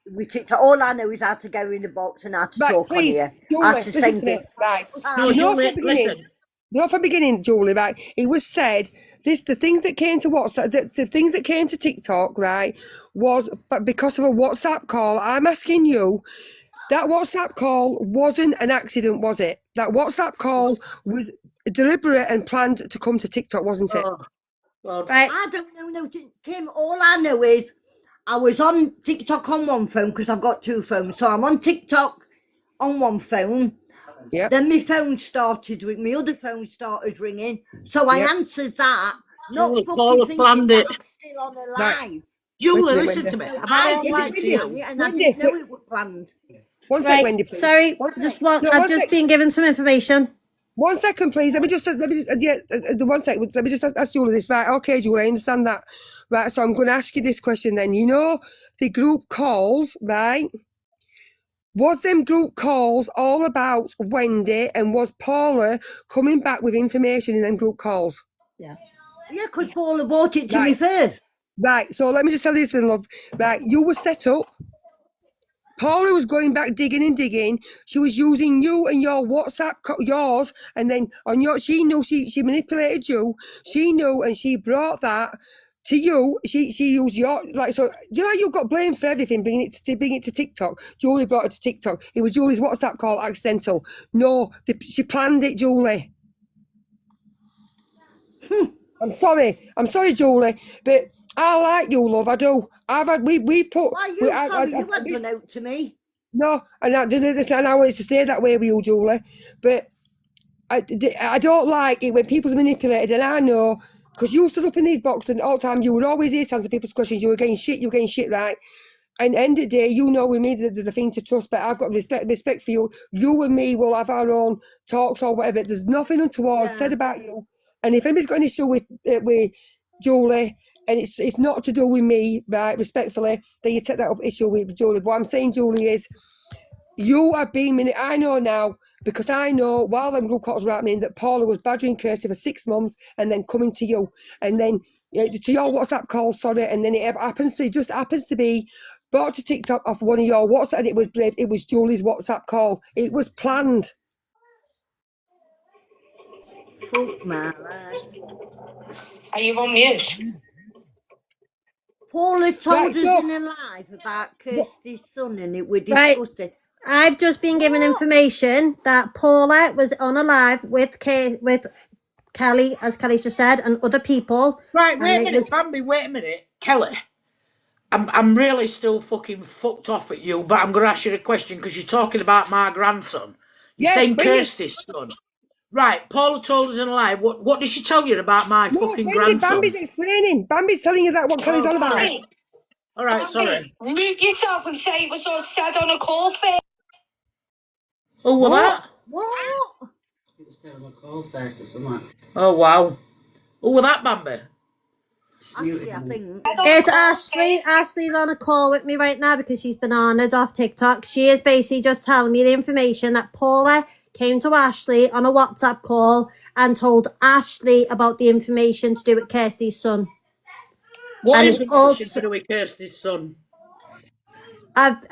with TikTok. All I know is how to go in the box and how to talk please, on here. Julie, How to listen send to me. it. Right. No, Do you know Julie, from the beginning? listen. Not from the beginning, Julie, right? It was said the things that came to WhatsApp, the things that came to TikTok, right, was because of a WhatsApp call. I'm asking you, that WhatsApp call wasn't an accident, was it? That WhatsApp call was deliberate and planned to come to TikTok, wasn't it? Oh, God. Right. I don't know, no, Tim. All I know is I was on TikTok on one phone because I've got two phones. So I'm on TikTok on one phone. Yeah. Then my phone started ringing. My other phone started ringing. So I answered that. Not Julie, fucking Paula thinking planned that it. I'm still on a Right. live. Julie, Wait a listen minute, to me. Wendy. Have I I not didn't lied to plan you? it, and I Wendy, didn't know it was planned. One sec, Right. Wendy, please. Sorry. One sec. Just one. No, I've one just sec. been given some information. 1 second, please. Let me just the 1 second. Let me just ask Julie this. Right, okay, Julie, I understand that. Right, so I'm going to ask you this question then. You know, the group calls, right? Was them group calls all about Wendy, and was Paula coming back with information in them group calls? Yeah, because Paula brought it to me Right. first. Right, so let me just tell you this, love. Right, you were set up. Paula was going back digging. She was using you and your WhatsApp, yours, and then on your, she knew she manipulated you. She knew, and she brought that to you. She used your, like, so do you know you got blamed for everything, bringing it to TikTok? Julie brought it to TikTok. It was Julie's WhatsApp call accidental. No, she planned it, Julie. I'm sorry, Julie, but I like you, love. I do. We put. Why are you sorry? You had done out to me. No, and I did this, and I wanted to stay that way with you, Julie. But I don't like it when people's manipulated, and I know because you stood up in these boxes and all the time you were always here to answer people's questions. You were getting shit right. And end of the day, you know, with me, there's a thing to trust, but I've got respect for you. You and me will have our own talks or whatever. There's nothing untoward said about you. And if anybody's got an issue with Julie, and it's not to do with me, right, respectfully, then you take that up issue with Julie. What I'm saying, Julie, is you are being, I know now, because I know while them group calls were happening that Paula was badgering Kirsty for 6 months and then coming to you. And then to your WhatsApp call, sorry, and then it just happens to be brought to TikTok off one of your WhatsApp, and it was Julie's WhatsApp call. It was planned. Fuck my life. Are you on mute? Paula told us so- in a live about Kirsty's son, and it was Right. disgusting. I've just been given information that Paula was on a live with Kelly, as Kelly just said, and other people. Right, and wait a it minute, was- Bambi, wait a minute. Kelly, I'm really still fucking fucked off at you, but I'm going to ask you a question because you're talking about my grandson. You're saying Kirsty's son. Right, Paula told us in a live. What did she tell you about my fucking grandson? Bambi's explaining. Bambi's telling you that what Kelly's on about. Hey, All right, Bambi, sorry. mute yourself and say it was all said on a call first. Oh, well, that? What? It was still on the call first or something. Oh, wow. Oh, well, that, Bambi? Actually, I think. It's Ashley. Ashley's on a call with me right now because she's been honoured off TikTok. She is basically just telling me the information that Paula came to Ashley on a WhatsApp call and told Ashley about the information to do with Kirsty's son. What And information also- to do with Kirsty's son? I've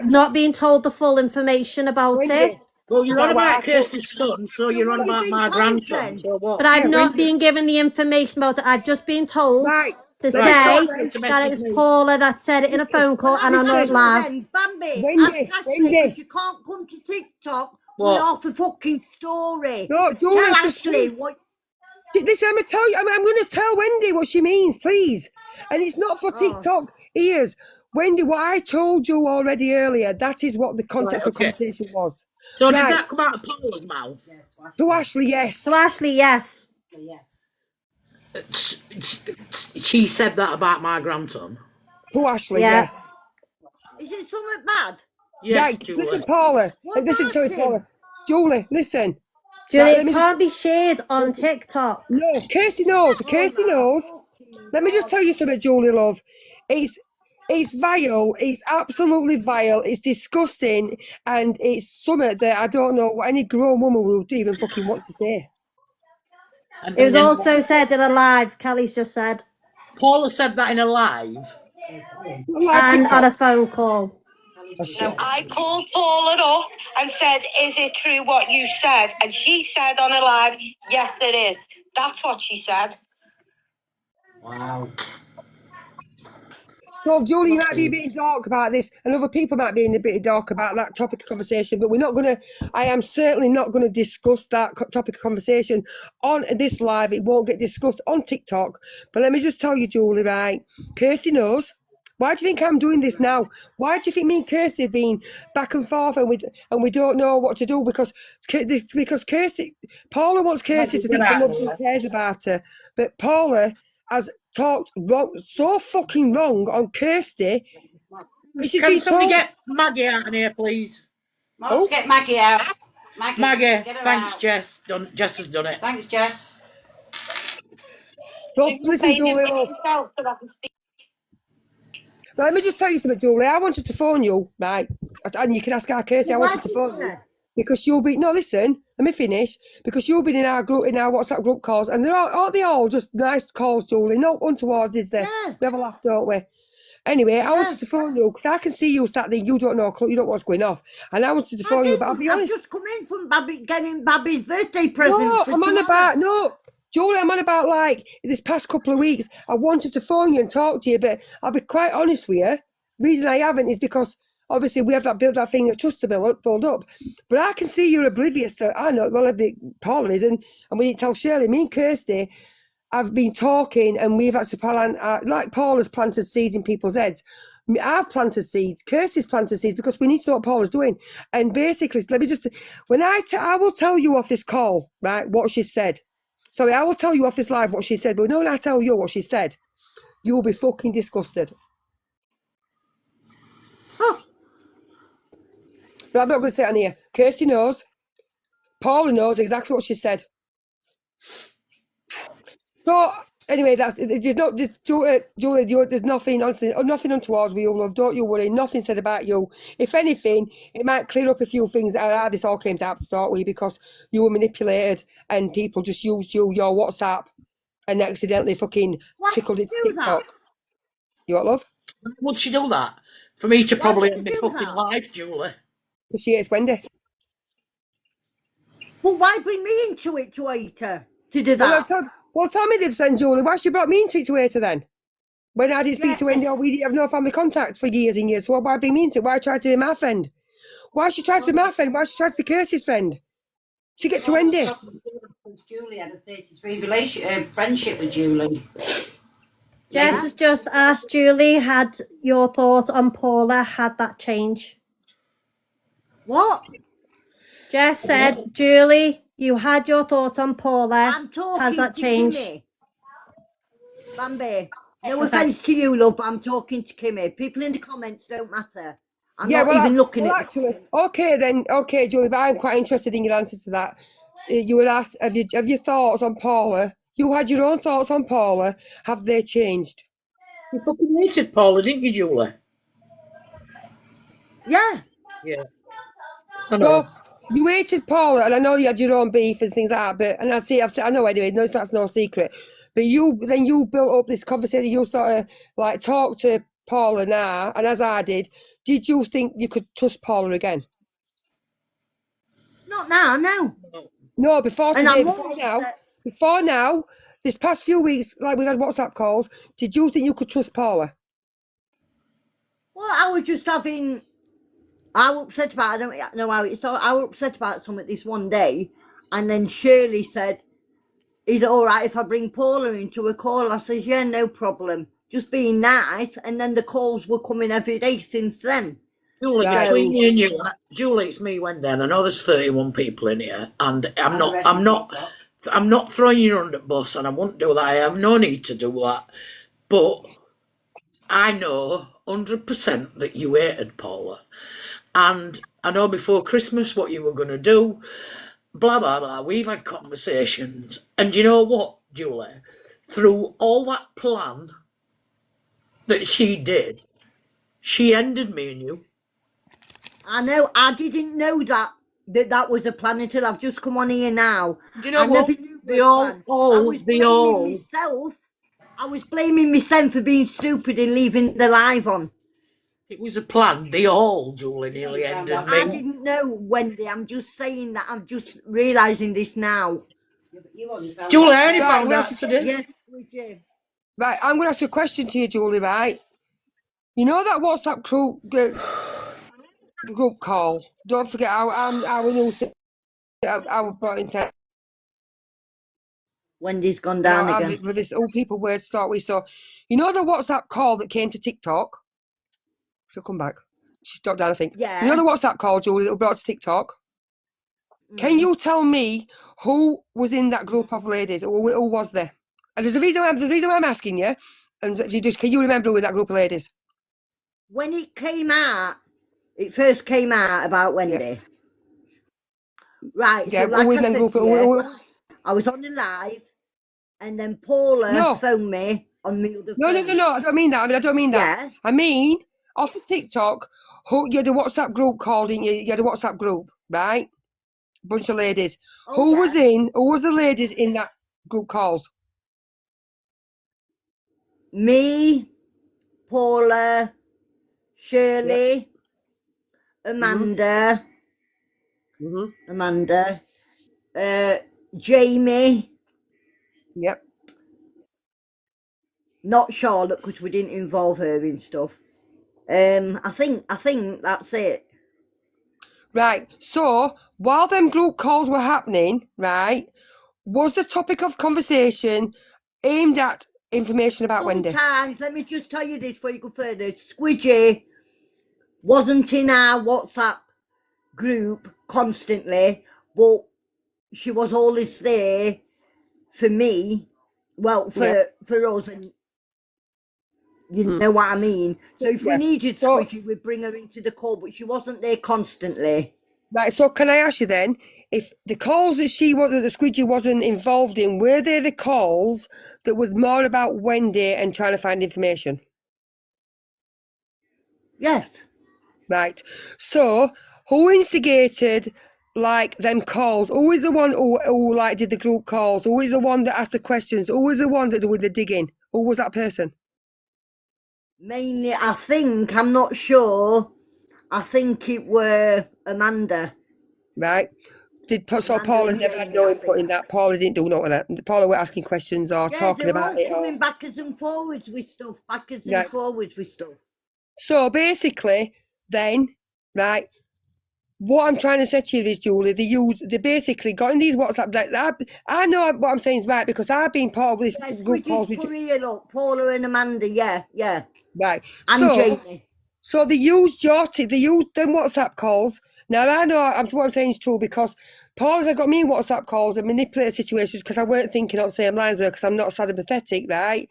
not been told the full information about it, Well, you're on Is that about what I Kirsty's son, so you're on what have about you my been told grandson. then? So what? but I've not been given the information about it. I've just been told Right. to Let me say stop Right, then. that it was Paula that said it in a Listen, phone call and on listen. it live. Then, Bambi, Wendy, ask Ashley, Wendy. because you can't come to TikTok with What? half a fucking story. No, Tell Julie, just Ashley please. what. Listen, I'm gonna tell you. I'm gonna tell Wendy what she means, please. And it's not for Oh. TikTok ears. Wendy, what I told you already earlier, that is what the context Right, of okay. conversation was. So Right. did that come out of Paula's mouth? Yeah, To Ashley, yes. So Ashley, yes. yes. She said that about my grandson. To Ashley, Yeah. yes. Is it something bad? Yes, Right, Julie. listen, Paula. What Listen, about sorry, him? Paula. Julie, listen. Julie, Right, it can't be shared on TikTok. No, Kirsty knows. Kirsty Oh, my knows. fucking Let me just God. tell you something, Julie, love. It's vile. It's absolutely vile. It's disgusting, and it's something that I don't know what any grown woman would even fucking want to say. And It was then also said in a live, Kelly's just said, Paula said that in a live. Like and TikTok. on a phone call. Oh, shit. I called Paula up and said, is it true what you said? And she said on a live, yes, it is. That's what she said. Wow. So, Julie, you might be a bit dark about this, and other people might be in a bit dark about that topic of conversation, but we're not going to, I am certainly not going to discuss that topic of conversation on this live. It won't get discussed on TikTok. But let me just tell you, Julie, right? Kirsty knows. Why do you think I'm doing this now? Why do you think me and Kirsty have been back and forth and we don't know what to do? Because Kirsty, Paula wants Kirsty to think that nobody cares about her, but Paula has talked wrong, so fucking wrong on Kirsty. She's Can been somebody told. get Maggie out in here, please? Let's get Maggie out. Maggie, get her thanks, out. Jess. Jess has done it. Thanks, Jess. So listen, Julie, love. Now, let me just tell you something, Julie. I wanted to phone you, right? And you can ask our Kirsty. I wanted to phone you because you'll be. No, listen. Let me finish. Because you've been in our group, in our WhatsApp group calls, and aren't they all just nice calls, Julie? Not untowards, is there? Yeah. We have a laugh, don't we? Anyway, I wanted to phone you because I can see you sat there. You don't know. You don't know what's going off, and I wanted to phone you. But I'll be honest. I've just come in from getting Babby's birthday presents. No, for I'm on tomorrow. about no, Julie. I'm on about like this past couple of weeks. I wanted to phone you and talk to you, but I'll be quite honest with you. Reason I haven't is because obviously we have that thing of trust to build up. But I can see you're oblivious to. I know. Well, Paul is, and we didn't tell Shirley. Me and Kirsty have been talking, and we've had to plan. Like Paul has planted seeds in people's heads. I've planted seeds. Kirsty's planted seeds because we need to know what Paul is doing. And basically, let me just when I will tell you off this call, right, what she said. Sorry, I will tell you off this live what she said. But when I tell you what she said, you'll be fucking disgusted. But I'm not going to say it on here. Kirsty knows. Paula knows exactly what she said. So anyway, that's there's no Julie. There's nothing untowards with you, love. Don't you worry. Nothing said about you. If anything, it might clear up a few things that how this all came to start with because you were manipulated and people just used your WhatsApp and accidentally fucking trickled it to TikTok. You what, love? Would she do that? For me to probably would end she my do fucking that? life, Julie. Because she hates Wendy. But why bring me into it to hate her to do that? Well, tell me this then, Julie. Why she brought me into it to hate her then? When I didn't speak to Wendy or we didn't have no family contacts for years and years. So why bring me into it? Why try to be my friend? Why she tried to be my friend? Why she tried to be Kirsty's friend? To get to Wendy. Julie had a 33 friendship with Julie. Jess has just asked Julie, had your thoughts on Paula had that change? What? Jess said, Julie, you had your thoughts on Paula. I'm talking Has that to changed? Kimmie. Bambi. No offence to you, love, but I'm talking to Kimmie. People in the comments don't matter. I'm not even looking at actually, okay then, okay, Julie, but I'm quite interested in your answer to that. You were asked, have your thoughts on Paula? You had your own thoughts on Paula. Have they changed? You fucking hated Paula, didn't you, Julie? Yeah. Yeah. I know. So you hated Paula, and I know you had your own beef and things like that. But I know anyway. No, that's no secret. But you built up this conversation. You sort of like talked to Paula now, and as I did, did you think you could trust Paula again? Not now, no. No, before And today, I'm before almost now, this past few weeks, like we've had WhatsApp calls, did you think you could trust Paula? Well, I was just having. I was upset about. I don't know how it started. I was upset about something this one day, and then Shirley said, "Is it all right if I bring Paula into a call?" I says, "Yeah, no problem. Just being nice." And then the calls were coming every day since then. Julie, Right. between me and you, Julie, it's me, Wendy, and I know there's 31 people in here, and I'm not throwing you under the bus, and I wouldn't do that. I have no need to do that. But I know 100% that you hated Paula, and I know before Christmas what you were going to do. Blah blah blah. We've had conversations, and you know what, Julie? Through all that plan that she did, she ended me and you. I know. I didn't know that was a plan until I've just come on here now. Do you know I what? never knew They the all, plan. I was blaming myself. I was blaming myself for being stupid and leaving the live on. It was a plan. They all, Julie, nearly ended I me. didn't know, Wendy. I'm just saying that. I'm just realising this now. Julie, I only Right, found well, out today. Yes, we do. Right, I'm going to ask you a question to you, Julie, right? You know that WhatsApp group call? Don't forget, I brought into Wendy's gone down again. with this all people word start with. So, you know the WhatsApp call that came to TikTok? She'll come back. She stopped down, I think. Yeah. You know the WhatsApp call, Julie, that we brought to TikTok? Can you tell me who was in that group of ladies? Who was there? And there's a reason why I'm asking you. And can you remember who in that group of ladies? When it first came out about Wendy. Right, Yeah, so like who in I that said group? to you, I was on the live, and then Paula phoned me on the other phone. No, I don't mean that. I don't mean that. Yeah. I mean, off the TikTok, you had a WhatsApp group called in, you had a WhatsApp group, right? Bunch of ladies. Who was the ladies in that group calls? Me, Paula, Shirley, Amanda, Jamie. Yep. Not Charlotte, because we didn't involve her in stuff. I think that's it. Right. So while them group calls were happening, right, was the topic of conversation aimed at information about Wendy? Sometimes, let me just tell you this before you go further. Squidgy wasn't in our WhatsApp group constantly, but she was always there for me. Well, for us, and you know what I mean. So if we needed Squidgy, we'd bring her into the call, but she wasn't there constantly. Right. So can I ask you then, if the calls that the Squidgy wasn't involved in, were they the calls that was more about Wendy and trying to find information? Yes. Right. So who instigated like them calls? Who is the one who like did the group calls? Who is the one that asked the questions? Who was the one that did the digging? Who was that person? Mainly, I think, I'm not sure. I think it were Amanda. Right. So Paula never had no input in that. Paula didn't do nothing of that. Paula were asking questions or talking about it. Coming backwards and forwards with stuff. And forwards with stuff. So basically, then, right, what I'm trying to say to you is, Julie, they basically got in these WhatsApp. I know what I'm saying is right because I've been part of this group calls. Paula and Amanda, yeah. Right. And Jamie. So they used them WhatsApp calls. Now I know what I'm saying is true because Paula's got me in WhatsApp calls and manipulated situations because I weren't thinking on the same lines with her because I'm not sad and pathetic, right?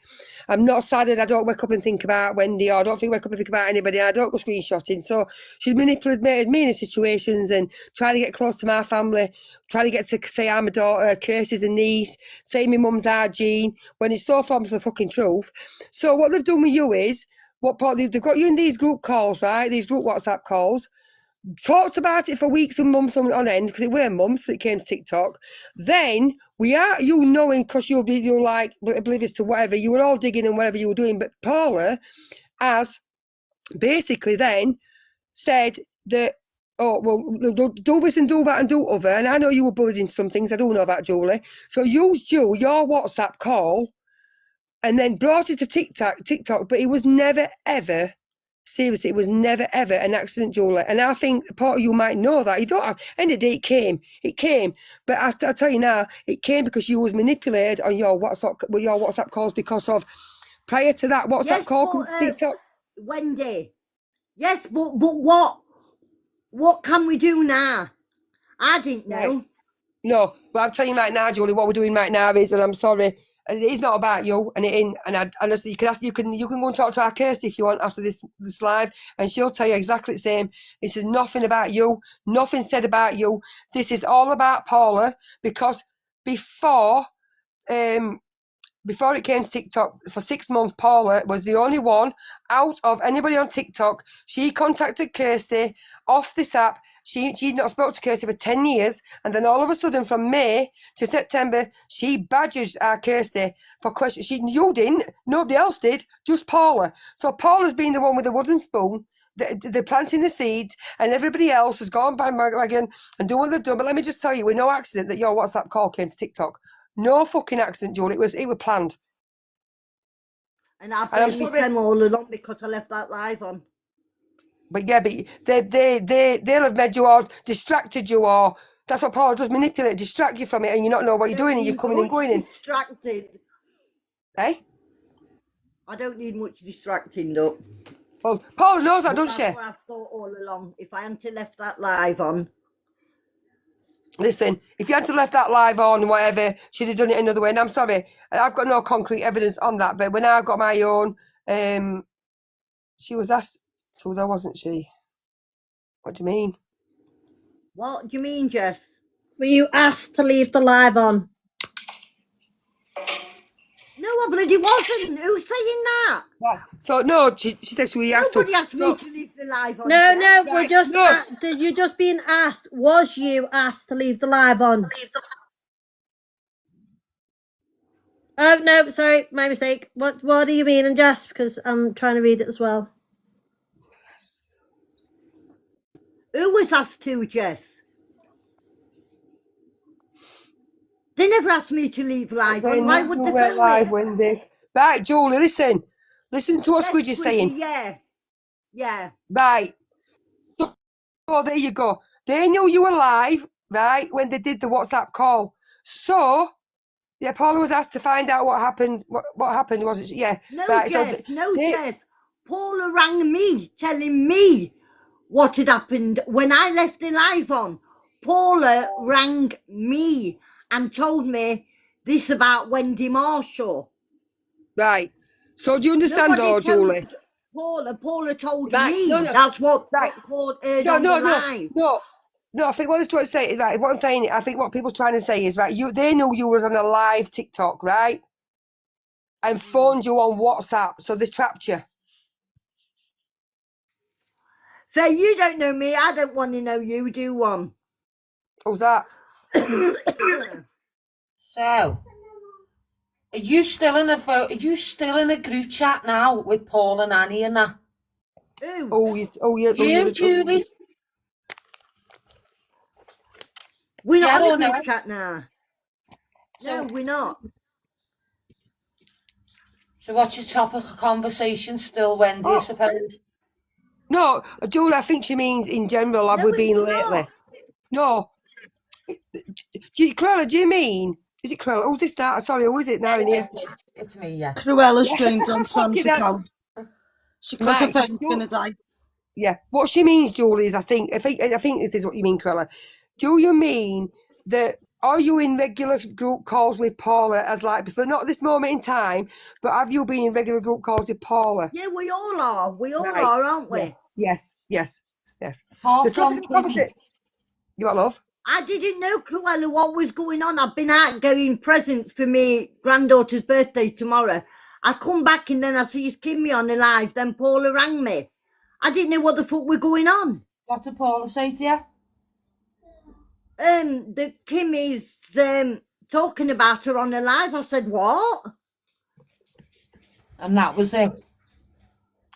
I'm not sad and I don't wake up and think about Wendy or I don't wake up and think about anybody. I don't go screenshotting. So she's manipulated me in situations and trying to get close to my family, trying to get to say I'm a daughter, curses a niece, say my mum's our Jean, when it's so far from the fucking truth. So what they've done with you is, they've got you in these group calls, right? These group WhatsApp calls. Talked about it for weeks and months on end because it were months that it came to TikTok. Then you knowing because you're like oblivious to whatever you were all digging and whatever you were doing. But Paula has basically then said that Oh, well, do this and do that and do other. And I know you were bullied into some things. I do know that, Julie. So use your WhatsApp call and then brought it to TikTok, but it was never, ever, seriously, it was never, ever an accident, Julie. And I think part of you might know that. You don't have, end of the day, it came. But I tell you now, it came because you was manipulated on your WhatsApp calls because of, prior to that WhatsApp call coming to TikTok. Wendy. Yes, but what can we do now? I didn't know. Right. No, but I'm telling you right now, Julie, what we're doing right now is, and I'm sorry, and it is not about you, and it ain't. And honestly, you can go and talk to our Kirsty if you want after this live, and she'll tell you exactly the same. This is nothing about you, nothing said about you. This is all about Paula, because before it came to TikTok, for 6 months, Paula was the only one out of anybody on TikTok. She contacted Kirsty off this app. She'd not spoken to Kirsty for 10 years. And then all of a sudden, from May to September, she badgers our Kirsty for questions. You didn't, nobody else did, just Paula. So Paula's been the one with the wooden spoon. They're planting the seeds, and everybody else has gone bandwagon and done what they've done. But let me just tell you, with no accident, that your WhatsApp call came to TikTok. No fucking accident, Julie. It was planned. And I blamed them all along because I left that live on. But yeah, but they'll have made you or distracted you, or that's what Paul does, manipulate, distract you from it, and you not know what you're doing, and you're coming and going in. Distracted. Eh? I don't need much distracting, though. Well, Paula knows that, doesn't she? That's what I've thought all along. If I hadn't left that live on. Listen, if you hadn't left that live on, whatever, she'd have done it another way. And I'm sorry, I've got no concrete evidence on that. But when I got my own, she was asked to, though, wasn't she? What do you mean? What do you mean, Jess? Were you asked to leave the live on? No, I bloody wasn't. Who's saying that? Yeah. So no, she said we asked. Nobody asked me to leave the live on. No, Jess. no, we're Right, just no. you're just being asked. Was you asked to leave the live on? Oh no, sorry, my mistake. What do you mean, and just because I'm trying to read it as well. Who was asked to, Jess? They never asked me to leave live on. Why would they film live, it? Wendy? Right, Julie, listen to what Yes, Squidgy's saying. Yeah. Right. So there you go. They knew you were live, right, when they did the WhatsApp call. So yeah, Paula was asked to find out what happened. What happened, wasn't she? Yeah. No, right, Jess. Jess. Paula rang me, telling me what had happened when I left the live on. Paula rang me and told me this about Wendy Marshall. Right. So do you understand, Julie? Paula told Right, me. no. That's what Right. Paula heard on the live. No, I think what I was trying to say is, right, what I'm saying, I think what people's trying to say is, right, they knew you was on a live TikTok, right? And phoned you on WhatsApp, so they trapped you. So you don't know me, I don't want to know you, do one. Who's that? So, are you still in a group chat now with Paul and Annie and that? You, Julie? We're not in a group chat now. So, no, we're not. So what's your topic of conversation still, Wendy, I suppose? No, Julie, I think she means in general, have we been lately? No. Cruella, do you mean? Is it Cruella? Who's this now? Sorry, who is it now in here? It's me, yeah. Cruella's joined on Sam's account. Because her phone's gonna die. Yeah. What she means, Julie, is I think this is what you mean, Cruella. Do you mean that are you in regular group calls with Paula as like before, not this moment in time, but have you been in regular group calls with Paula? Yeah, we all are. We all are, aren't we? Yeah. Yes. Yeah. Apart from you got love? I didn't know, Cruella, what was going on. I've been out getting presents for me granddaughter's birthday tomorrow. I come back and then I see Kimmie on the live. Then Paula rang me. I didn't know what the fuck was going on. What did Paula say to you? The Kimmie's talking about her on the live. I said, what? And that was it.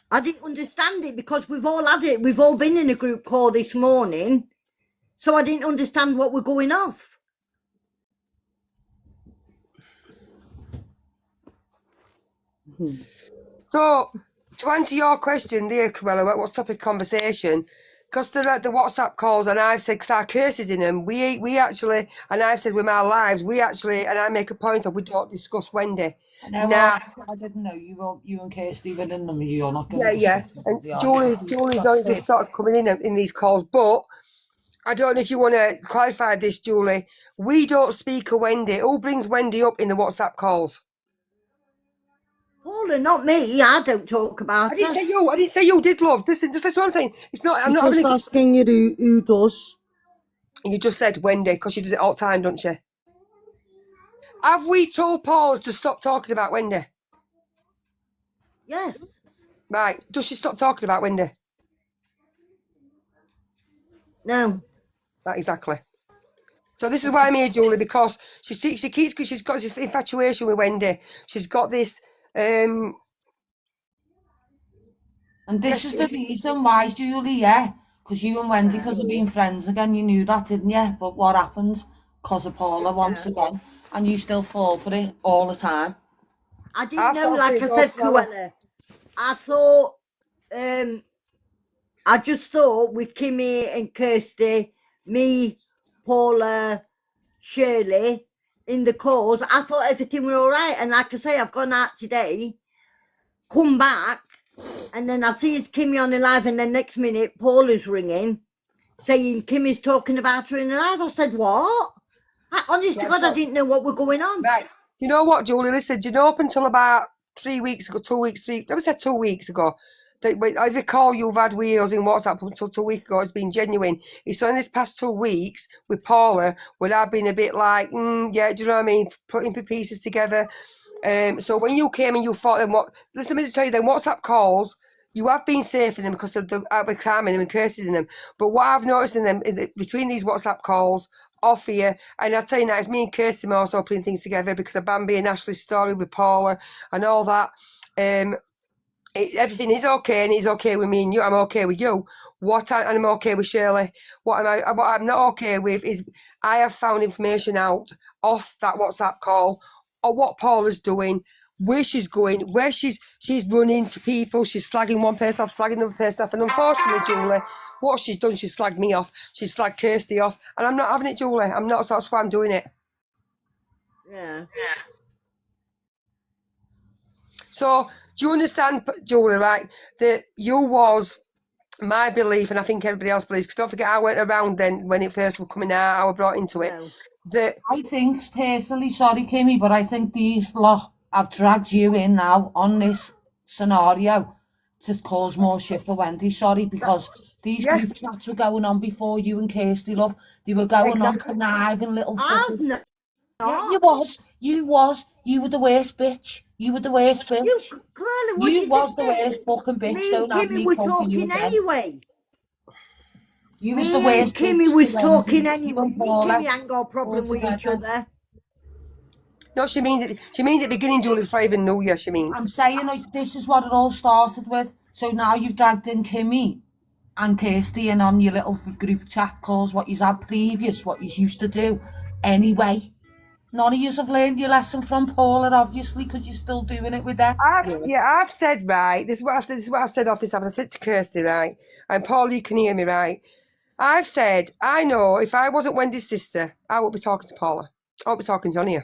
I didn't understand it because we've all had it. We've all been in a group call this morning. So I didn't understand what we're going off. So, to answer your question there, Cruella, about what's topic of conversation, because they're like the WhatsApp calls, and I've said, because our curses in them, we actually, and I've said with our lives, we actually, and I make a point of, we don't discuss Wendy. No, Now, I didn't know you and Kirsty were in them. You're not going to yeah, discuss and Wendy, are you? Julie's only just started coming in these calls, but I don't know if you want to clarify this, Julie. We don't speak of Wendy. Who brings Wendy up in the WhatsApp calls? Paula, not me. I don't talk about I didn't her. say you. I didn't say you did, love. Listen, just that's what I'm saying. It's not. I'm She's not just having. asking you who does. You just said Wendy because she does it all the time, don't she? Have we told Paula to stop talking about Wendy? Yes. Right. Does she stop talking about Wendy? No. Right, exactly. So this is why I'm here, Julie, because she's got this infatuation with Wendy. She's got this. And this is the reason why, Julie, yeah? Because you and Wendy could have been friends again. You knew that, didn't you? But what happened? Because of Paula once again. And you still fall for it all the time. I didn't know, like I said, Cruella. I thought, I just thought with Kimmie and Kirsty, me, Paula, Shirley, in the calls, I thought everything were all right. And like I say, I've gone out today, come back, and then I see it's Kimmie on the live, and then next minute, Paula's ringing, saying Kimmie's talking about her in the live. I said, what? Honest to God, I didn't know what was going on. Right. Do you know what, Julie? Listen, do you know up until about 3 weeks ago, 2 weeks, I would say 2 weeks ago, every call you've had with us in WhatsApp up until 2 weeks ago has been genuine. It's only this past 2 weeks with Paula where I've been a bit like, yeah, do you know what I mean? Putting pieces together. So when you came and you thought, listen, let me tell you, then WhatsApp calls, you have been safe in them because of the with Carmen and curses in them. But what I've noticed in them, between these WhatsApp calls, off here, and I'll tell you now, it's me and Kirsty also putting things together because of Bambi and Ashley's story with Paula and all that. Everything is okay, and it's okay with me and you. I'm okay with you. And I'm okay with Shirley. What I'm not okay with is I have found information out off that WhatsApp call or what Paula's doing, where she's going, where she's running to people. She's slagging one person off, slagging another person off, and unfortunately, Julie, what she's done, she's slagged me off. She's slagged Kirsty off, and I'm not having it, Julie. I'm not. So that's why I'm doing it. Yeah. So do you understand, Julie, right, that you was my belief, and I think everybody else believes, because don't forget I went around then when it first was coming out, I was brought into it, that I think personally, sorry Kimmie, but I think these lot have dragged you in now on this scenario to cause more shit for Wendy, sorry, because these group chats were going on before you and Kirsty, love. They were going on conniving little fuckers. Yeah, you were the worst bitch. You were the worst bitch. You was the worst fucking bitch. Don't have me come for you again. Anyway. You was the worst bitch. Kimmie was talking anyway. Me and Kimmie ain't got a problem with each other. No, she means it. She means at the beginning, Julie, before I even knew you. She means. I'm saying this is what it all started with. So now you've dragged in Kimmie and Kirsty in on your little group chat calls. What you had previous, what you used to do, anyway. None of you have learned your lesson from Paula, obviously, because you're still doing it with her. I've said, right, this is what I've said off this. I said to Kirsty, right, and Paul, you can hear me, right. I've said, I know if I wasn't Wendy's sister, I would be talking to Paula. I would be talking to Johnny.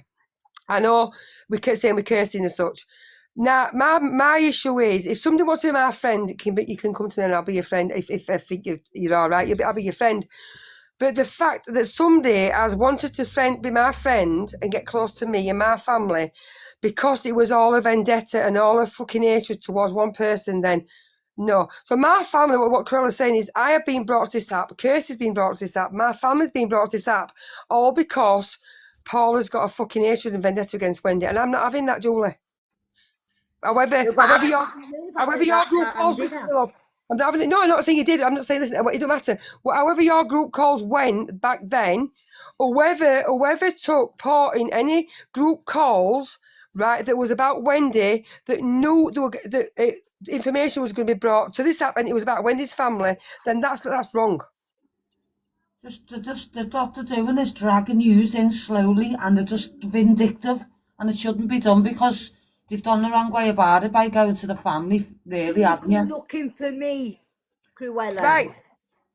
I know we kept saying with Kirsty and such. Now, my issue is, if somebody wants to be my friend, you can come to me and I'll be your friend. If I think you're all right, I'll be your friend. But the fact that somebody has wanted to be my friend and get close to me and my family because it was all a vendetta and all a fucking hatred towards one person, then no. So my family, what Corella's saying is, I have been brought to this app, Kirsty's been brought to this app, my family's been brought to this app, all because Paula's got a fucking hatred and vendetta against Wendy, and I'm not having that, Julie. However your group calls me still up. I'm not having it. No, I'm not saying you did. I'm not saying this. It don't matter. However your group calls went back then, or whoever took part in any group calls, right, that was about Wendy, that knew information was going to be brought to this app and it was about Wendy's family, then that's wrong. They're what they're doing is dragging yous in slowly, and they're just vindictive, and it shouldn't be done because they've done the wrong way about it by going to the family, really, haven't you? Looking for me, Cruella. Right.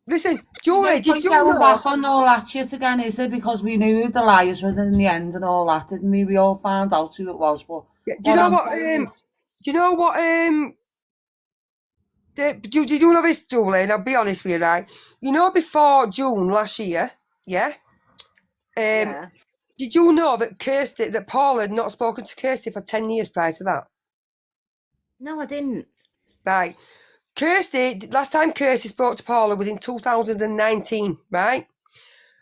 Listen, Julie, did you going know? back on all that shit again, is it? Because we knew who the liars were in the end and all that, didn't we? We all found out who it was, but Do you know what? Do you know what? Do you know this, Julie? And I'll be honest with you, right? You know, before June last year, yeah. Did you know that Paula had not spoken to Kirsty for 10 years prior to that? No, I didn't. Right. Last time Kirsty spoke to Paula was in 2019, right?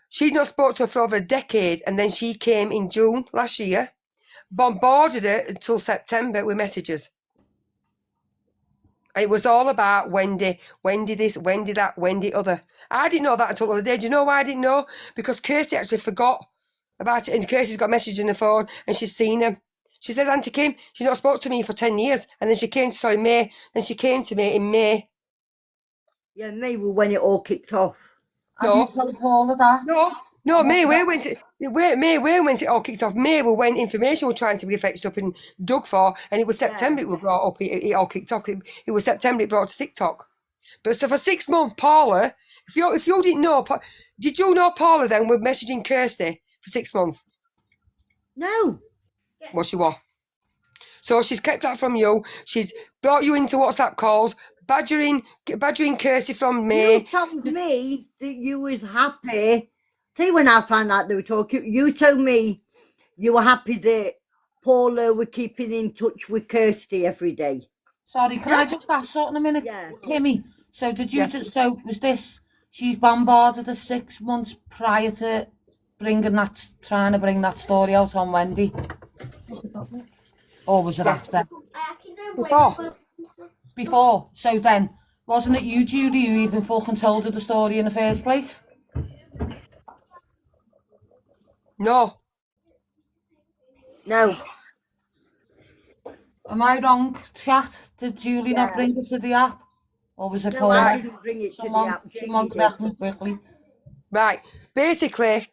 She'd not spoke to her for over a decade, and then she came in June last year, bombarded her until September with messages. It was all about Wendy this, Wendy that, Wendy other. I didn't know that until the other day. Do you know why I didn't know? Because Kirsty actually forgot about it, and Kirsty's got messages on her phone, and she's seen them. She said, Auntie Kim, she's not spoke to me for 10 years, and then she came to me in May. Yeah, May was when it all kicked off. Have you told Paula that? No, May when it all kicked off. May was when information was trying to be fetched up and dug for, and it was September it was brought up. It all kicked off. It was September it brought to TikTok. But so for 6 months, Paula, if you didn't know, did you know Paula then were messaging Kirsty for 6 months? No. Well, she was. So she's kept that from you. She's brought you into WhatsApp calls, badgering Kirsty from May. You told me that you was happy. See, when I found out they were talking, you told me you were happy that Paula were keeping in touch with Kirsty every day. Sorry, can I just ask something a minute? Yeah. Kimmie, so so was this, she bombarded us 6 months prior to trying to bring that story out on Wendy? Or was it after? Before. So then, wasn't it you, Julie, who even fucking told her the story in the first place? No. Am I wrong, chat? Did Julie not bring it to the app? Or was it No, Paula? I didn't bring it to the app. Someone correct me quickly. Right. Basically,